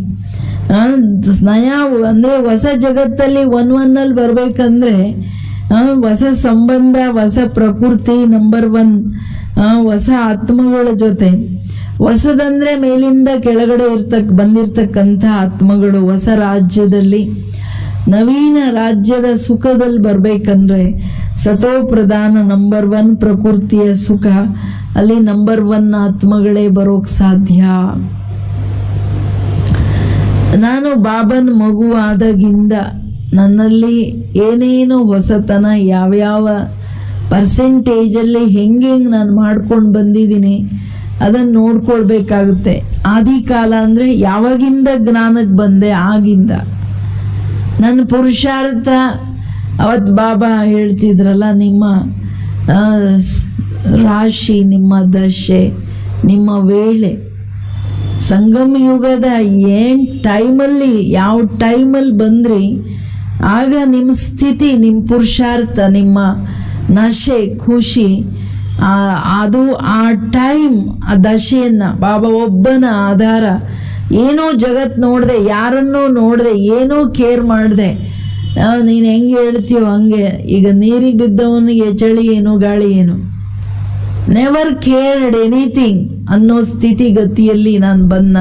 ನಯ ಅಂದ್ರೆ ಹೊಸ ಜಗತ್ತಲ್ಲಿ 1 ಅಲ್ಲಿ ಬರ್ಬೇಕಂದ್ರೆ ಹೊಸ ಸಂಬಂಧ, ಹೊಸ ಪ್ರಕೃತಿ ನಂಬರ್ 1, ಹೊಸ ಆತ್ಮಗಳ ಜೊತೆ. ಹೊಸದಂದ್ರೆ ಮೇಲಿಂದ ಕೆಳಗಡೆ ಬಂದಿರ್ತಕ್ಕಂಥ ಆತ್ಮಗಳು ಹೊಸ ರಾಜ್ಯದಲ್ಲಿ, ನವೀನ ರಾಜ್ಯದ ಸುಖದಲ್ಲಿ ಬರ್ಬೇಕಂದ್ರೆ ಸತೋ ಪ್ರಧಾನ ನಂಬರ್ 1 ಪ್ರಕೃತಿಯ ಸುಖ, ಅಲ್ಲಿ ನಂಬರ್ 1 ಆತ್ಮಗಳೇ ಬರೋಕ್ ಸಾಧ್ಯ. ನಾನು ಬಾಬನ್ ಮಗು ಆದಾಗಿಂದ ನನ್ನಲ್ಲಿ ಏನೇನು ಹೊಸತನ, ಯಾವ್ಯಾವ ಪರ್ಸೆಂಟೇಜ್ ಅಲ್ಲಿ ಹೆಂಗೆ ನಾನು ಮಾಡ್ಕೊಂಡು ಬಂದಿದ್ದೀನಿ ಅದನ್ನ ನೋಡ್ಕೊಳ್ಬೇಕಾಗುತ್ತೆ. ಆದಿಕಾಲ ಅಂದ್ರೆ ಯಾವಾಗಿಂದ ಜ್ಞಾನಕ್ಕೆ ಬಂದೆ ಆಗಿಂದ ನನ್ನ ಪುರುಷಾರ್ಥ. ಅವತ್ ಬಾಬಾ ಹೇಳ್ತಿದ್ರಲ್ಲ, ನಿಮ್ಮ ರಾಶಿ, ನಿಮ್ಮ ದಶೆ, ನಿಮ್ಮ ವೇಳೆ, ಸಂಗಮ ಯುಗದ ಏನ್ ಟೈಮಲ್ಲಿ, ಯಾವ ಟೈಮಲ್ಲಿ ಬಂದ್ರಿ ಆಗ ನಿಮ್ಮ ಸ್ಥಿತಿ, ನಿಮ್ಮ ಪುರುಷಾರ್ಥ, ನಿಮ್ಮ ನಶೆ, ಖುಷಿ, ಅದು ಆ ಟೈಮ್, ಆ ದಶೆಯನ್ನ ಬಾಬಾ ಒಬ್ಬನ ಆಧಾರ. ಏನೋ ಜಗತ್ ನೋಡ್ದೆ, ಯಾರನ್ನೋ ನೋಡ್ದೆ, ಏನೋ ಕೇರ್ ಮಾಡ್ದೆ, ನೀನ್ ಹೆಂಗೆ ಹೇಳ್ತೀಯೋ ಹಂಗೆ. ಈಗ ನೀರಿಗೆ ಬಿದ್ದವನಿಗೆ ಚಳಿ ಏನು ಗಾಳಿ ಏನು, ನೆವರ್ ಕೇರ್ಡ್ ಎನಿಥಿಂಗ್ ಅನ್ನೋ ಸ್ಥಿತಿಗತಿಯಲ್ಲಿ ನಾನು ಬಂದ,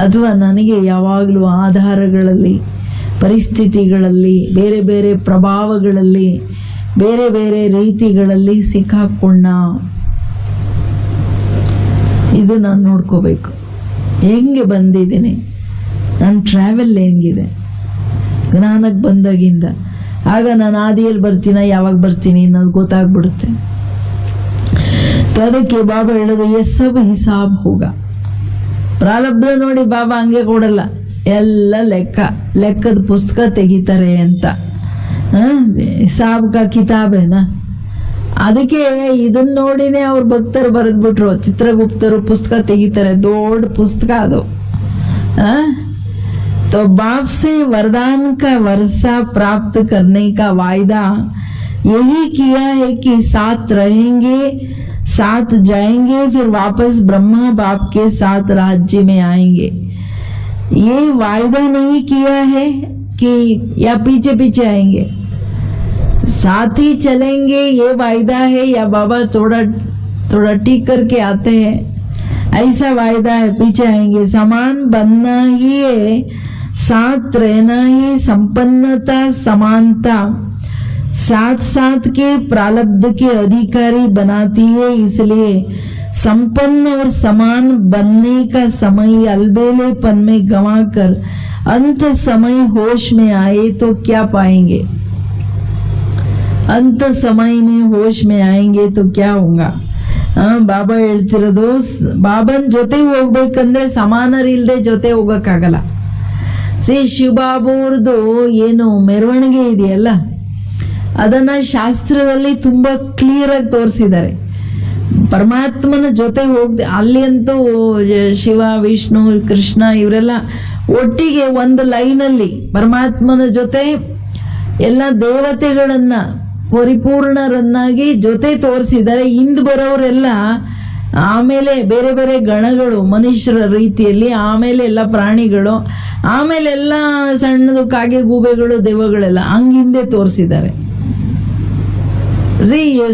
ಅಥವಾ ನನಗೆ ಯಾವಾಗಲೂ ಆಧಾರಗಳಲ್ಲಿ, ಪರಿಸ್ಥಿತಿಗಳಲ್ಲಿ, ಬೇರೆ ಬೇರೆ ಪ್ರಭಾವಗಳಲ್ಲಿ, ಬೇರೆ ಬೇರೆ ರೀತಿಗಳಲ್ಲಿ ಸಿಕ್ಕಾಕೊಂಡ. ಇದು ನಾನು ನೋಡ್ಕೋಬೇಕು, ಹೆಂಗೆ ಬಂದಿದ್ದೀನಿ, ನನ್ನ ಟ್ರಾವೆಲ್ ಹೆಂಗಿದೆ ಜ್ಞಾನಕ್ಕೆ ಬಂದಾಗಿಂದ. ಆಗ ನಾನು ಆದಿಯಲ್ಲಿ ಬರ್ತೀನ, ಯಾವಾಗ ಬರ್ತೀನಿ ಅನ್ನೋದು ಗೊತ್ತಾಗ್ಬಿಡುತ್ತೆ. ಅದಕ್ಕೆ ಬಾಬಾ ಹೇಳೋದು, ಸಬ್ ಹಿಸಾಬ್ ಹೋಗ. ಪ್ರಾರಬ್ಧ ನೋಡಿ ಬಾಬಾ ಹಂಗೆ ಕೊಡಲ್ಲ, ಎಲ್ಲ ಲೆಕ್ಕದ ಪುಸ್ತಕ ತೆಗಿತಾರೆ ಅಂತ. ಹಿಸಾಬ್ ಕಾ ಕಿತಾಬ್ ಏನ. ಅದಕ್ಕೆ ಇದನ್ನ ನೋಡಿನೇ ಅವ್ರ ಭಕ್ತರು ಬರೆದ್ಬಿಟ್ರು, ಚಿತ್ರಗುಪ್ತರು ಪುಸ್ತಕ ತೆಗಿತಾರೆ, ದೊಡ್ಡ ಪುಸ್ತಕ ಅದು. तो बाप से वरदान का वर्षा प्राप्त करने का वायदा यही किया है कि साथ रहेंगे, साथ जाएंगे, फिर वापस ब्रह्मा बाप के साथ राज्य में आएंगे। ये वायदा नहीं किया है कि या पीछे पीछे आएंगे, साथ ही चलेंगे ये वायदा है, या बाबा थोड़ा थोड़ा ठीक करके आते हैं ऐसा वायदा है, पीछे आएंगे। समान बनना ही है, साथ रहना ही संपन्नता समानता साथ साथ के प्रारब्ध के अधिकारी बनाती है। इसलिए संपन्न और समान बनने का समय अलबेलेपन में गंवाकर अंत समय होश में आए तो क्या पाएंगे? अंत समय में होश में आएंगे तो क्या होगा? ಬಾಬಾ ಹೇಳ್ತಿರೋದು, ಬಾಬನ್ ಜೊತೆ ಹೋಗ್ಬೇಕಂದ್ರೆ ಸಮಾನರಿಲ್ದೆ ಜೊತೆ ಹೋಗಕ್ಕಾಗಲ್ಲ. ಶಿವಬಾಬುರ್ದು ಏನು ಮೆರವಣಿಗೆ ಇದೆಯಲ್ಲ, ಅದನ್ನ ಶಾಸ್ತ್ರದಲ್ಲಿ ತುಂಬಾ ಕ್ಲಿಯರ್ ಆಗಿ ತೋರಿಸಿದ್ದಾರೆ. ಪರಮಾತ್ಮನ ಜೊತೆ ಹೋಗ್ದೆ ಅಲ್ಲಿ ಅಂತೂ ಶಿವ ವಿಷ್ಣು ಕೃಷ್ಣ ಇವರೆಲ್ಲ ಒಟ್ಟಿಗೆ ಒಂದು ಲೈನಲ್ಲಿ ಪರಮಾತ್ಮನ ಜೊತೆ ಎಲ್ಲ ದೇವತೆಗಳನ್ನ ಪರಿಪೂರ್ಣರನ್ನಾಗಿ ಜೊತೆ ತೋರಿಸಿದ್ದಾರೆ. ಹಿಂದ್ ಬರೋರೆಲ್ಲ ಆಮೇಲೆ ಬೇರೆ ಬೇರೆ ಗಣಗಳು ಮನುಷ್ಯರ ರೀತಿಯಲ್ಲಿ, ಆಮೇಲೆ ಎಲ್ಲ ಪ್ರಾಣಿಗಳು, ಆಮೇಲೆ ಎಲ್ಲ ಸಣ್ಣದು ಕಾಗೆ ಗೂಬೆಗಳು ದೆವ್ವಗಳೆಲ್ಲ ಹಂಗಿಂದೆ ತೋರಿಸಿದ್ದಾರೆ.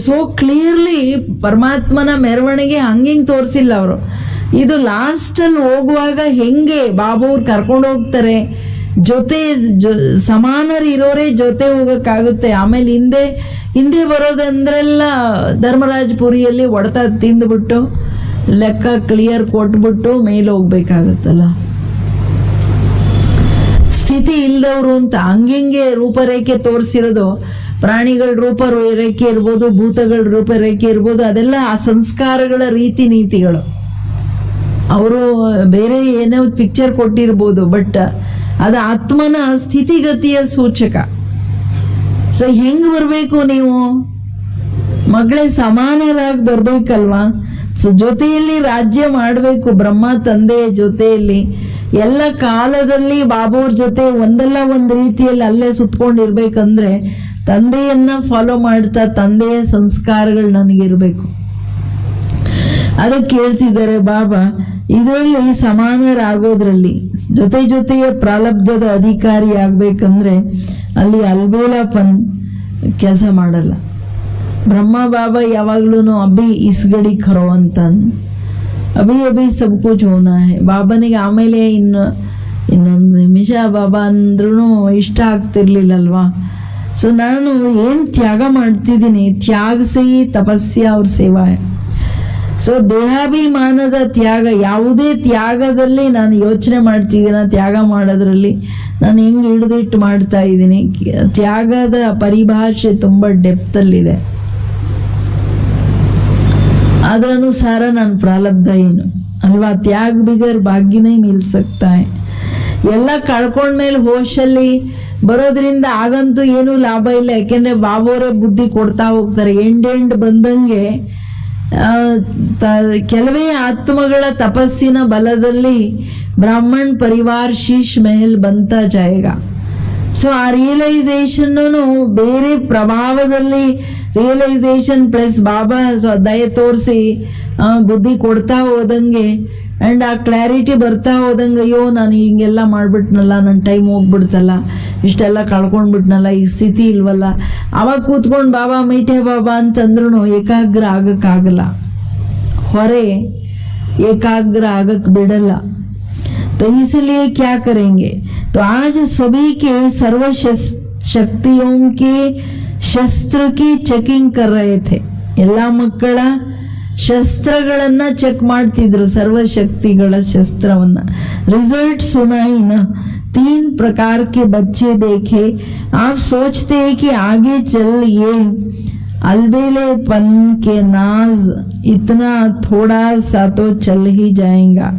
ಸೋ ಕ್ಲಿಯರ್ಲಿ ಪರಮಾತ್ಮನ ಮೆರವಣಿಗೆ ಹಂಗಿಂಗ್ ತೋರಿಸಿಲ್ಲ ಅವರು. ಇದು ಲಾಸ್ಟ್ ಅಲ್ಲಿ ಹೋಗುವಾಗ ಹೆಂಗೆ ಬಾಬುವ್ರು ಕರ್ಕೊಂಡು ಹೋಗ್ತಾರೆ, ಜೊತೆ ಸಮಾನರು ಇರೋರೇ ಜೊತೆ ಹೋಗಕ್ಕಾಗುತ್ತೆ. ಆಮೇಲೆ ಹಿಂದೆ ಬರೋದಂದ್ರೆಲ್ಲ ಧರ್ಮರಾಜಪುರಿಯಲ್ಲಿ ಹೊಡೆತ ತಿಂದ್ಬಿಟ್ಟು ಲೆಕ್ಕ ಕ್ಲಿಯರ್ ಕೊಟ್ಬಿಟ್ಟು ಮೇಲೆ ಹೋಗ್ಬೇಕಾಗತ್ತಲ್ಲ. ಸ್ಥಿತಿ ಇಲ್ದವ್ರು ಅಂತ ಹಂಗೆ ರೂಪರೇಖೆ ತೋರಿಸಿರೋದು. ಪ್ರಾಣಿಗಳ ರೂಪರೇಖೆ ಇರ್ಬೋದು, ಭೂತಗಳ ರೂಪರೇಖೆ ಇರ್ಬೋದು, ಅದೆಲ್ಲ ಆ ಸಂಸ್ಕಾರಗಳ ರೀತಿ ನೀತಿಗಳು. ಅವರು ಬೇರೆ ಏನೋ ಪಿಕ್ಚರ್ ಕೊಟ್ಟಿರ್ಬೋದು, ಬಟ್ ಅದು ಆತ್ಮನ ಸ್ಥಿತಿಗತಿಯ ಸೂಚಕ. ಸೊ ಹೆಂಗ್ ಬರ್ಬೇಕು ನೀವು? ಮಗಳೇ ಸಮಾನರಾಗಿ ಬರ್ಬೇಕಲ್ವಾ? ಸೊ ಜೊತೆಯಲ್ಲಿ ರಾಜ್ಯ ಮಾಡಬೇಕು, ಬ್ರಹ್ಮ ತಂದೆಯ ಜೊತೆಯಲ್ಲಿ ಎಲ್ಲ ಕಾಲದಲ್ಲಿ ಬಾಬುವ್ರ ಜೊತೆ ಒಂದಲ್ಲ ಒಂದು ರೀತಿಯಲ್ಲಿ ಅಲ್ಲೇ ಸುತ್ಕೊಂಡಿರ್ಬೇಕಂದ್ರೆ ತಂದೆಯನ್ನ ಫಾಲೋ ಮಾಡ್ತಾ ತಂದೆಯ ಸಂಸ್ಕಾರಗಳು ನನಗಿರ್ಬೇಕು. ಅದಕ್ಕೆ ಹೇಳ್ತಿದ್ದಾರೆ ಬಾಬಾ, ಇದರಲ್ಲಿ ಸಮಾನರಾಗೋದ್ರಲ್ಲಿ ಜೊತೆಯ ಪ್ರಾರಬ್ಧದ ಅಧಿಕಾರಿ ಆಗ್ಬೇಕಂದ್ರೆ ಅಲ್ಲಿ ಅಲ್ಬೇಲಾಪನ್ ಕೆಲಸ ಮಾಡಲ್ಲ. ಬ್ರಹ್ಮ ಬಾಬಾ ಯಾವಾಗ್ಲೂ ಅಭಿ ಇಸ್ಗಡಿ ಖರೋ ಅಂತ, ಅಭಿ ಸಬ್ ಕುಚ್ ಹೋನಾ ಹೈ. ಬಾಬನಿಗೆ ಆಮೇಲೆ ಇನ್ನೊಂದು ನಿಮಿಷ ಬಾಬಾ ಅಂದ್ರೂ ಇಷ್ಟ ಆಗ್ತಿರ್ಲಿಲ್ಲಲ್ವಾ. ಸೊ ನಾನು ಏನ್ ತ್ಯಾಗ ಮಾಡ್ತಿದ್ದೀನಿ, ತ್ಯಾಗ ಸೇ ತಪಸ್ಯ ಅವ್ರ ಸೇವಾ. ಸೊ ದೇಹಾಭಿಮಾನದ ತ್ಯಾಗ, ಯಾವುದೇ ತ್ಯಾಗದಲ್ಲಿ ನಾನು ಯೋಚನೆ ಮಾಡ್ತಿದ್ದೀನ, ತ್ಯಾಗ ಮಾಡೋದ್ರಲ್ಲಿ ನಾನು ಹೆಂಗ್ ಹಿಡಿದಿಟ್ಟು ಮಾಡ್ತಾ ಇದ್ದೀನಿ. ತ್ಯಾಗದ ಪರಿಭಾಷೆ ತುಂಬಾ ಡೆಪ್ತ್ ಅಲ್ಲಿದೆ. ಅದರ ಅನುಸಾರ ನನ್ನ ಪ್ರಾರಬ್ಧ ಏನು ಅಲ್ವಾ? ತ್ಯಾಗ ಬಿಗರ್ ಭಾಗ್ಯನೇ ಮಿಲ್ ಸಕ್ತಾ ಹೈ. ಎಲ್ಲ ಕಳ್ಕೊಂಡ್ಮೇಲೆ ಹೋಶಲ್ಲಿ ಬರೋದ್ರಿಂದ ಆಗಂತೂ ಏನು ಲಾಭ ಇಲ್ಲ. ಯಾಕೆಂದ್ರೆ ಬಾಬೋರೇ ಬುದ್ಧಿ ಕೊಡ್ತಾ ಹೋಗ್ತಾರೆ. ಎಂಡ್ ಬಂದಂಗೆ ಕೆಲವೇ ಆತ್ಮಗಳ ತಪಸ್ಸಿನ ಬಲದಲ್ಲಿ ಬ್ರಾಹ್ಮಣ್ ಪರಿವಾರ ಶೀಶ್ ಮೆಹಲ್ ಬಂತ ಜಾಯೇಗಾ. ಸೊ ಆ ರಿಯಲೈಸೇಷನ್ ಬೇರೆ ಪ್ರಭಾವದಲ್ಲಿ ರಿಯಲೈಸೇಷನ್ ಪ್ಲಸ್ ಬಾಬಾ ದಯೆ ತೋರಿಸಿ ಬುದ್ಧಿ ಕೊಡ್ತಾ ಹೋದಂಗೆ ಅಂಡ್ ಆ ಕ್ಲಾರಿಟಿ ಬರ್ತಾ ಹೋದಂಗೆ, ಅಯ್ಯೋ ನಾನು ಹಿಂಗೆಲ್ಲ ಮಾಡ್ಬಿಟ್ನಲ್ಲ, ನನ್ನ ಟೈಮ್ ಹೋಗ್ಬಿಡ್ತಲ್ಲ, ಇಷ್ಟೆಲ್ಲ ಕಳ್ಕೊಂಡ್ಬಿಟ್ನಲ್ಲ, ಈ ಸ್ಥಿತಿ ಇಲ್ವಲ್ಲ. ಅವಾಗ ಕೂತ್ಕೊಂಡು ಬಾಬಾ ಮೀಠೆ ಬಾಬಾ ಅಂತಂದ್ರೂ ಏಕಾಗ್ರ ಆಗಕ್ಕಾಗಲ್ಲ, ಹೊರೆ ಏಕಾಗ್ರ ಆಗಕ್ ಬಿಡಲ್ಲ. तो इसलिए क्या करेंगे? तो आज सभी के सर्व शक्तियों के शस्त्र की चेकिंग कर रहे थे. ಎಲ್ಲ ಮಕ್ಕಳ ಶಸ್ತ್ರಗಳನ್ನ ಚೆಕ್ ಮಾಡ್ತಿದ್ರು, ಸರ್ವಶಕ್ತಿಗಳ ಶಸ್ತ್ರವನ್ನ. रिजल्ट सुनाई ना, 3 प्रकार के बच्चे देखे. आप सोचते हैं कि आगे चल ये अलबेलेपन के नाज इतना थोड़ा सा तो चल ही जाएगा,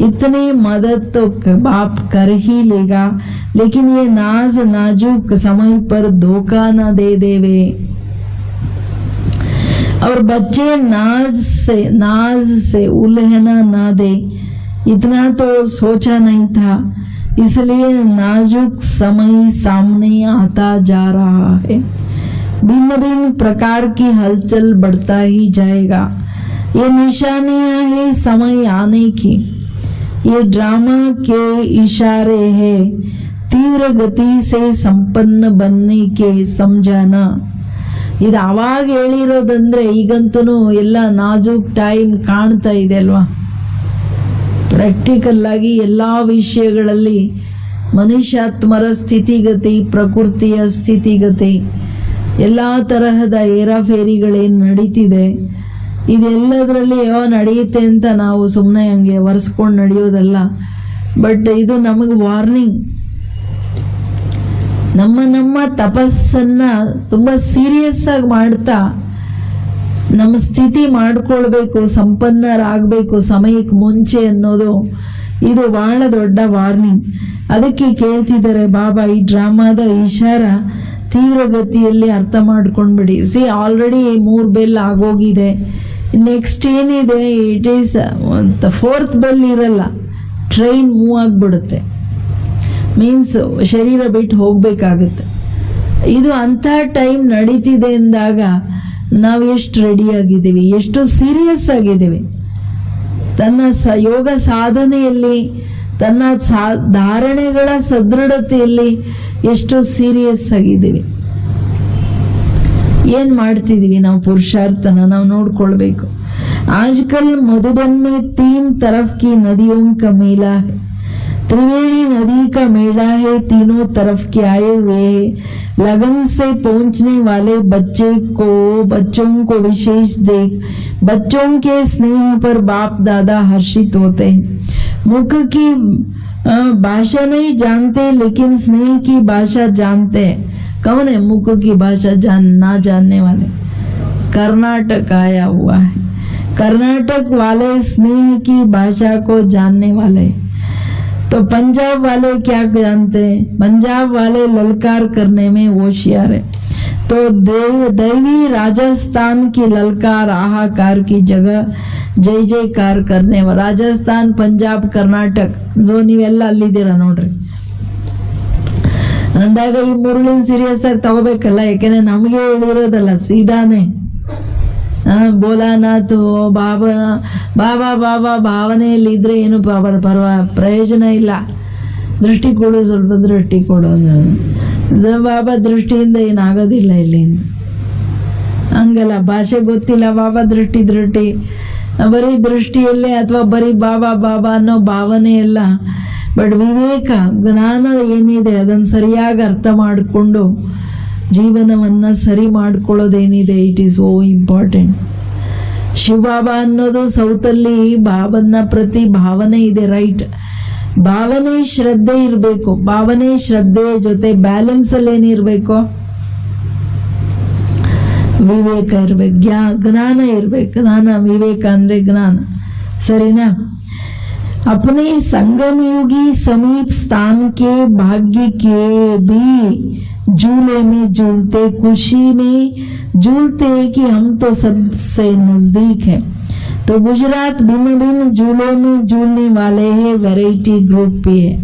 इतनी मदद तो बाप कर ही लेगा, लेकिन ये नाज नाजुक समय पर धोखा न दे देवे. और बच्चे नाज से उलझना ना दे, इतना तो सोचा नहीं था. इसलिए नाजुक समय सामने आता जा रहा है. भिन्न भिन्न प्रकार की हलचल बढ़ता ही जाएगा. ये निशानियां हैं समय आने की, ये ड्रामा के इशारे हैं तीव्र गति से संपन्न बनने के समझाना. ಇದು ಅವಾಗ ಹೇಳಿರೋದಂದ್ರೆ ಈಗಂತೂ ಎಲ್ಲ ನಾಜೂಕ್ ಟೈಮ್ ಕಾಣ್ತಾ ಇದೆ ಅಲ್ವಾ. ಪ್ರಾಕ್ಟಿಕಲ್ ಆಗಿ ಎಲ್ಲಾ ವಿಷಯಗಳಲ್ಲಿ ಮನುಷ್ಯಾತ್ಮರ ಸ್ಥಿತಿಗತಿ, ಪ್ರಕೃತಿಯ ಸ್ಥಿತಿಗತಿ, ಎಲ್ಲಾ ತರಹದ ಏರಾಫೇರಿಗಳೇನು ನಡೀತಿದೆ, ಇದೆಲ್ಲದರಲ್ಲಿ ನಡೆಯುತ್ತೆ ಅಂತ ನಾವು ಸುಮ್ಮನೆ ಹಂಗೆ ಒರೆಸ್ಕೊಂಡು ನಡೆಯೋದಲ್ಲ. ಬಟ್ ಇದು ನಮಗೆ ವಾರ್ನಿಂಗ್. ನಮ್ಮ ತಪಸ್ಸನ್ನ ತುಂಬಾ ಸೀರಿಯಸ್ ಆಗಿ ಮಾಡ್ತಾ ನಮ್ಮ ಸ್ಥಿತಿ ಮಾಡ್ಕೊಳ್ಬೇಕು, ಸಂಪನ್ನರಾಗಬೇಕು ಸಮಯಕ್ಕೆ ಮುಂಚೆ ಅನ್ನೋದು ಇದು ಬಹಳ ದೊಡ್ಡ ವಾರ್ನಿಂಗ್. ಅದಕ್ಕೆ ಕೇಳ್ತಿದ್ದಾರೆ ಬಾಬಾ, ಈ ಡ್ರಾಮಾದ ಇಶಾರ ತೀವ್ರಗತಿಯಲ್ಲಿ ಅರ್ಥ ಮಾಡ್ಕೊಂಡ್ಬಿಡಿ. ಸಿ ಆಲ್ರೆಡಿ 3 ಬೆಲ್ ಆಗೋಗಿದೆ. ನೆಕ್ಸ್ಟ್ ಏನಿದೆ, ಇಟ್ ಈಸ್ 4th ಬೆಲ್ ಇರಲ್ಲ, ಟ್ರೈನ್ ಮೂವ್ ಆಗ್ಬಿಡುತ್ತೆ. ಮೀನ್ಸ್ ಶರೀರ ಬಿಟ್ಟು ಹೋಗ್ಬೇಕಾಗುತ್ತೆ. ಇದು ಅಂಥ ಟೈಮ್ ನಡೀತಿದೆ ಎಂದಾಗ ನಾವು ಎಷ್ಟು ರೆಡಿ ಆಗಿದ್ದೀವಿ, ಎಷ್ಟು ಸೀರಿಯಸ್ ಆಗಿದ್ದೀವಿ, ತನ್ನ ಯೋಗ ಸಾಧನೆಯಲ್ಲಿ, ತನ್ನ ಧಾರಣೆಗಳ ಸದೃಢತೆಯಲ್ಲಿ ಎಷ್ಟು ಸೀರಿಯಸ್ ಆಗಿದ್ದೀವಿ, ಏನ್ ಮಾಡ್ತಿದೀವಿ ನಾವು, ಪುರುಷಾರ್ಥನ ನಾವು ನೋಡ್ಕೊಳ್ಬೇಕು. ಆಜ್ಕಲ್ ಮಧುಬನ್ में 3 तरफ की नदियों का मेला है, त्रिवेणी नदी का मेला है, तीनों तरफ के आए हुए लगन से पहुंचने वाले बच्चों को विशेष देख बच्चों के स्नेह पर बाप दादा हर्षित होते हैं. मुख की भाषा नहीं जानते लेकिन स्नेह की भाषा जानते हैं. कौन है मुख की भाषा ना जानने वाले? कर्नाटक आया हुआ है. कर्नाटक वाले स्नेह की भाषा को जानने वाले. तो पंजाब वाले क्या जानते हैं? पंजाब वाले ललकार करने में होशियार है. तो दैवी राजस्थान की ललकार हाहाकार की जगह जय जयकार करने वाला. राजस्थान, पंजाब, कर्नाटक जो ನೀವೆಲ್ಲ ಅಲ್ಲಿದ್ದೀರಾ ನೋಡ್ರಿ. ಅಂದಾಗ ಈ ಮುರುಳಿನ ಸೀರಿಯಸ್ ಆಗಿ ತಗೋಬೇಕಲ್ಲ, ಯಾಕೆಂದ್ರೆ ನಮಗೆ ಹೇಳಿರೋದಲ್ಲ, ಸೀದಾನೆ ಬೋಲಾನಾಥ್ ಬಾಬಾ ಬಾಬಾ ಬಾಬಾ ಭಾವನೆಯಲ್ಲಿ ಇದ್ರೆ ಏನು ಪ್ರಯೋಜನ ಇಲ್ಲ. ದೃಷ್ಟಿ ಕೊಡು, ಸ್ವಲ್ಪ ದೃಷ್ಟಿ ಕೊಡೋದು. ಬಾಬಾ ದೃಷ್ಟಿಯಿಂದ ಏನಾಗೋದಿಲ್ಲ ಇಲ್ಲಿ. ಹಂಗಲ್ಲ, ಭಾಷೆ ಗೊತ್ತಿಲ್ಲ, ಬಾಬಾ ದೃಷ್ಟಿ ಬರೀ ದೃಷ್ಟಿಯಲ್ಲೇ ಅಥವಾ ಬರೀ ಬಾಬಾ ಬಾಬಾ ಅನ್ನೋ ಭಾವನೆ ಎಲ್ಲ. ಬಟ್ ವಿವೇಕ, ಜ್ಞಾನ ಏನಿದೆ ಅದನ್ನು ಸರಿಯಾಗಿ ಅರ್ಥ ಮಾಡಿಕೊಂಡು ಜೀವನವನ್ನ ಸರಿ ಮಾಡ್ಕೊಳ್ಳೋದೇನಿದೆ, it is so important. Shivbaba ಅನ್ನೋದು ಸೌತಲ್ಲಿ ಬಾಬನ್ನ ಪ್ರತಿ ಭಾವನೆ ಇದೆ, ರೈಟ್. ಭಾವನೆ ಶ್ರದ್ಧೆ ಇರಬೇಕು. ಭಾವನೆ ಶ್ರದ್ಧೆಯ ಜೊತೆ ಬ್ಯಾಲೆನ್ಸ್ ಅಲ್ಲಿ ಏನಿರ್ಬೇಕು? ವಿವೇಕ ಇರ್ಬೇಕು, ಜ್ಞಾನ ಇರ್ಬೇಕು. ಜ್ಞಾನ, ವಿವೇಕ ಅಂದ್ರೆ ಜ್ಞಾನ, ಸರಿನಾ? अपने संगम युगी समीप स्थान के भाग्य के भी झूले में झूलते, खुशी में झूलते कि हम तो सबसे नजदीक हैं. तो गुजरात भिन्न भिन्न झूलों में झूलने वाले हैं. वैरायटी ग्रुप भी है.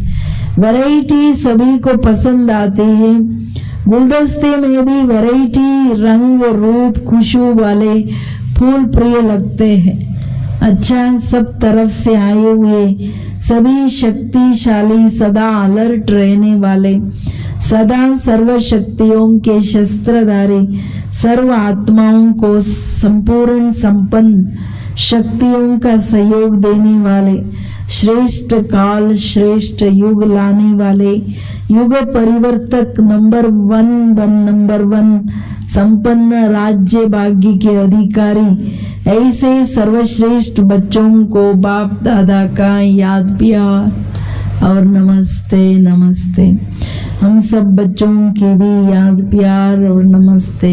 वैरायटी सभी को पसंद आती है. गुलदस्ते में भी वैरायटी, रंग रूप खुशबू वाले फूल प्रिय लगते हैं. अच्छा, सब तरफ से आए हुए सभी शक्तिशाली, सदा अलर्ट रहने वाले, सदा सर्व शक्तियों के शस्त्रधारी, सर्व आत्माओं को संपूर्ण संपन्न शक्तियों का सहयोग देने वाले, श्रेष्ठ काल श्रेष्ठ युग लाने वाले, युग परिवर्तक नंबर 1 संपन्न राज्य भाग्य के अधिकारी, ऐसे सर्वश्रेष्ठ बच्चों को बाप दादा का याद प्यार और नमस्ते हम सब बच्चों की भी याद प्यार और नमस्ते.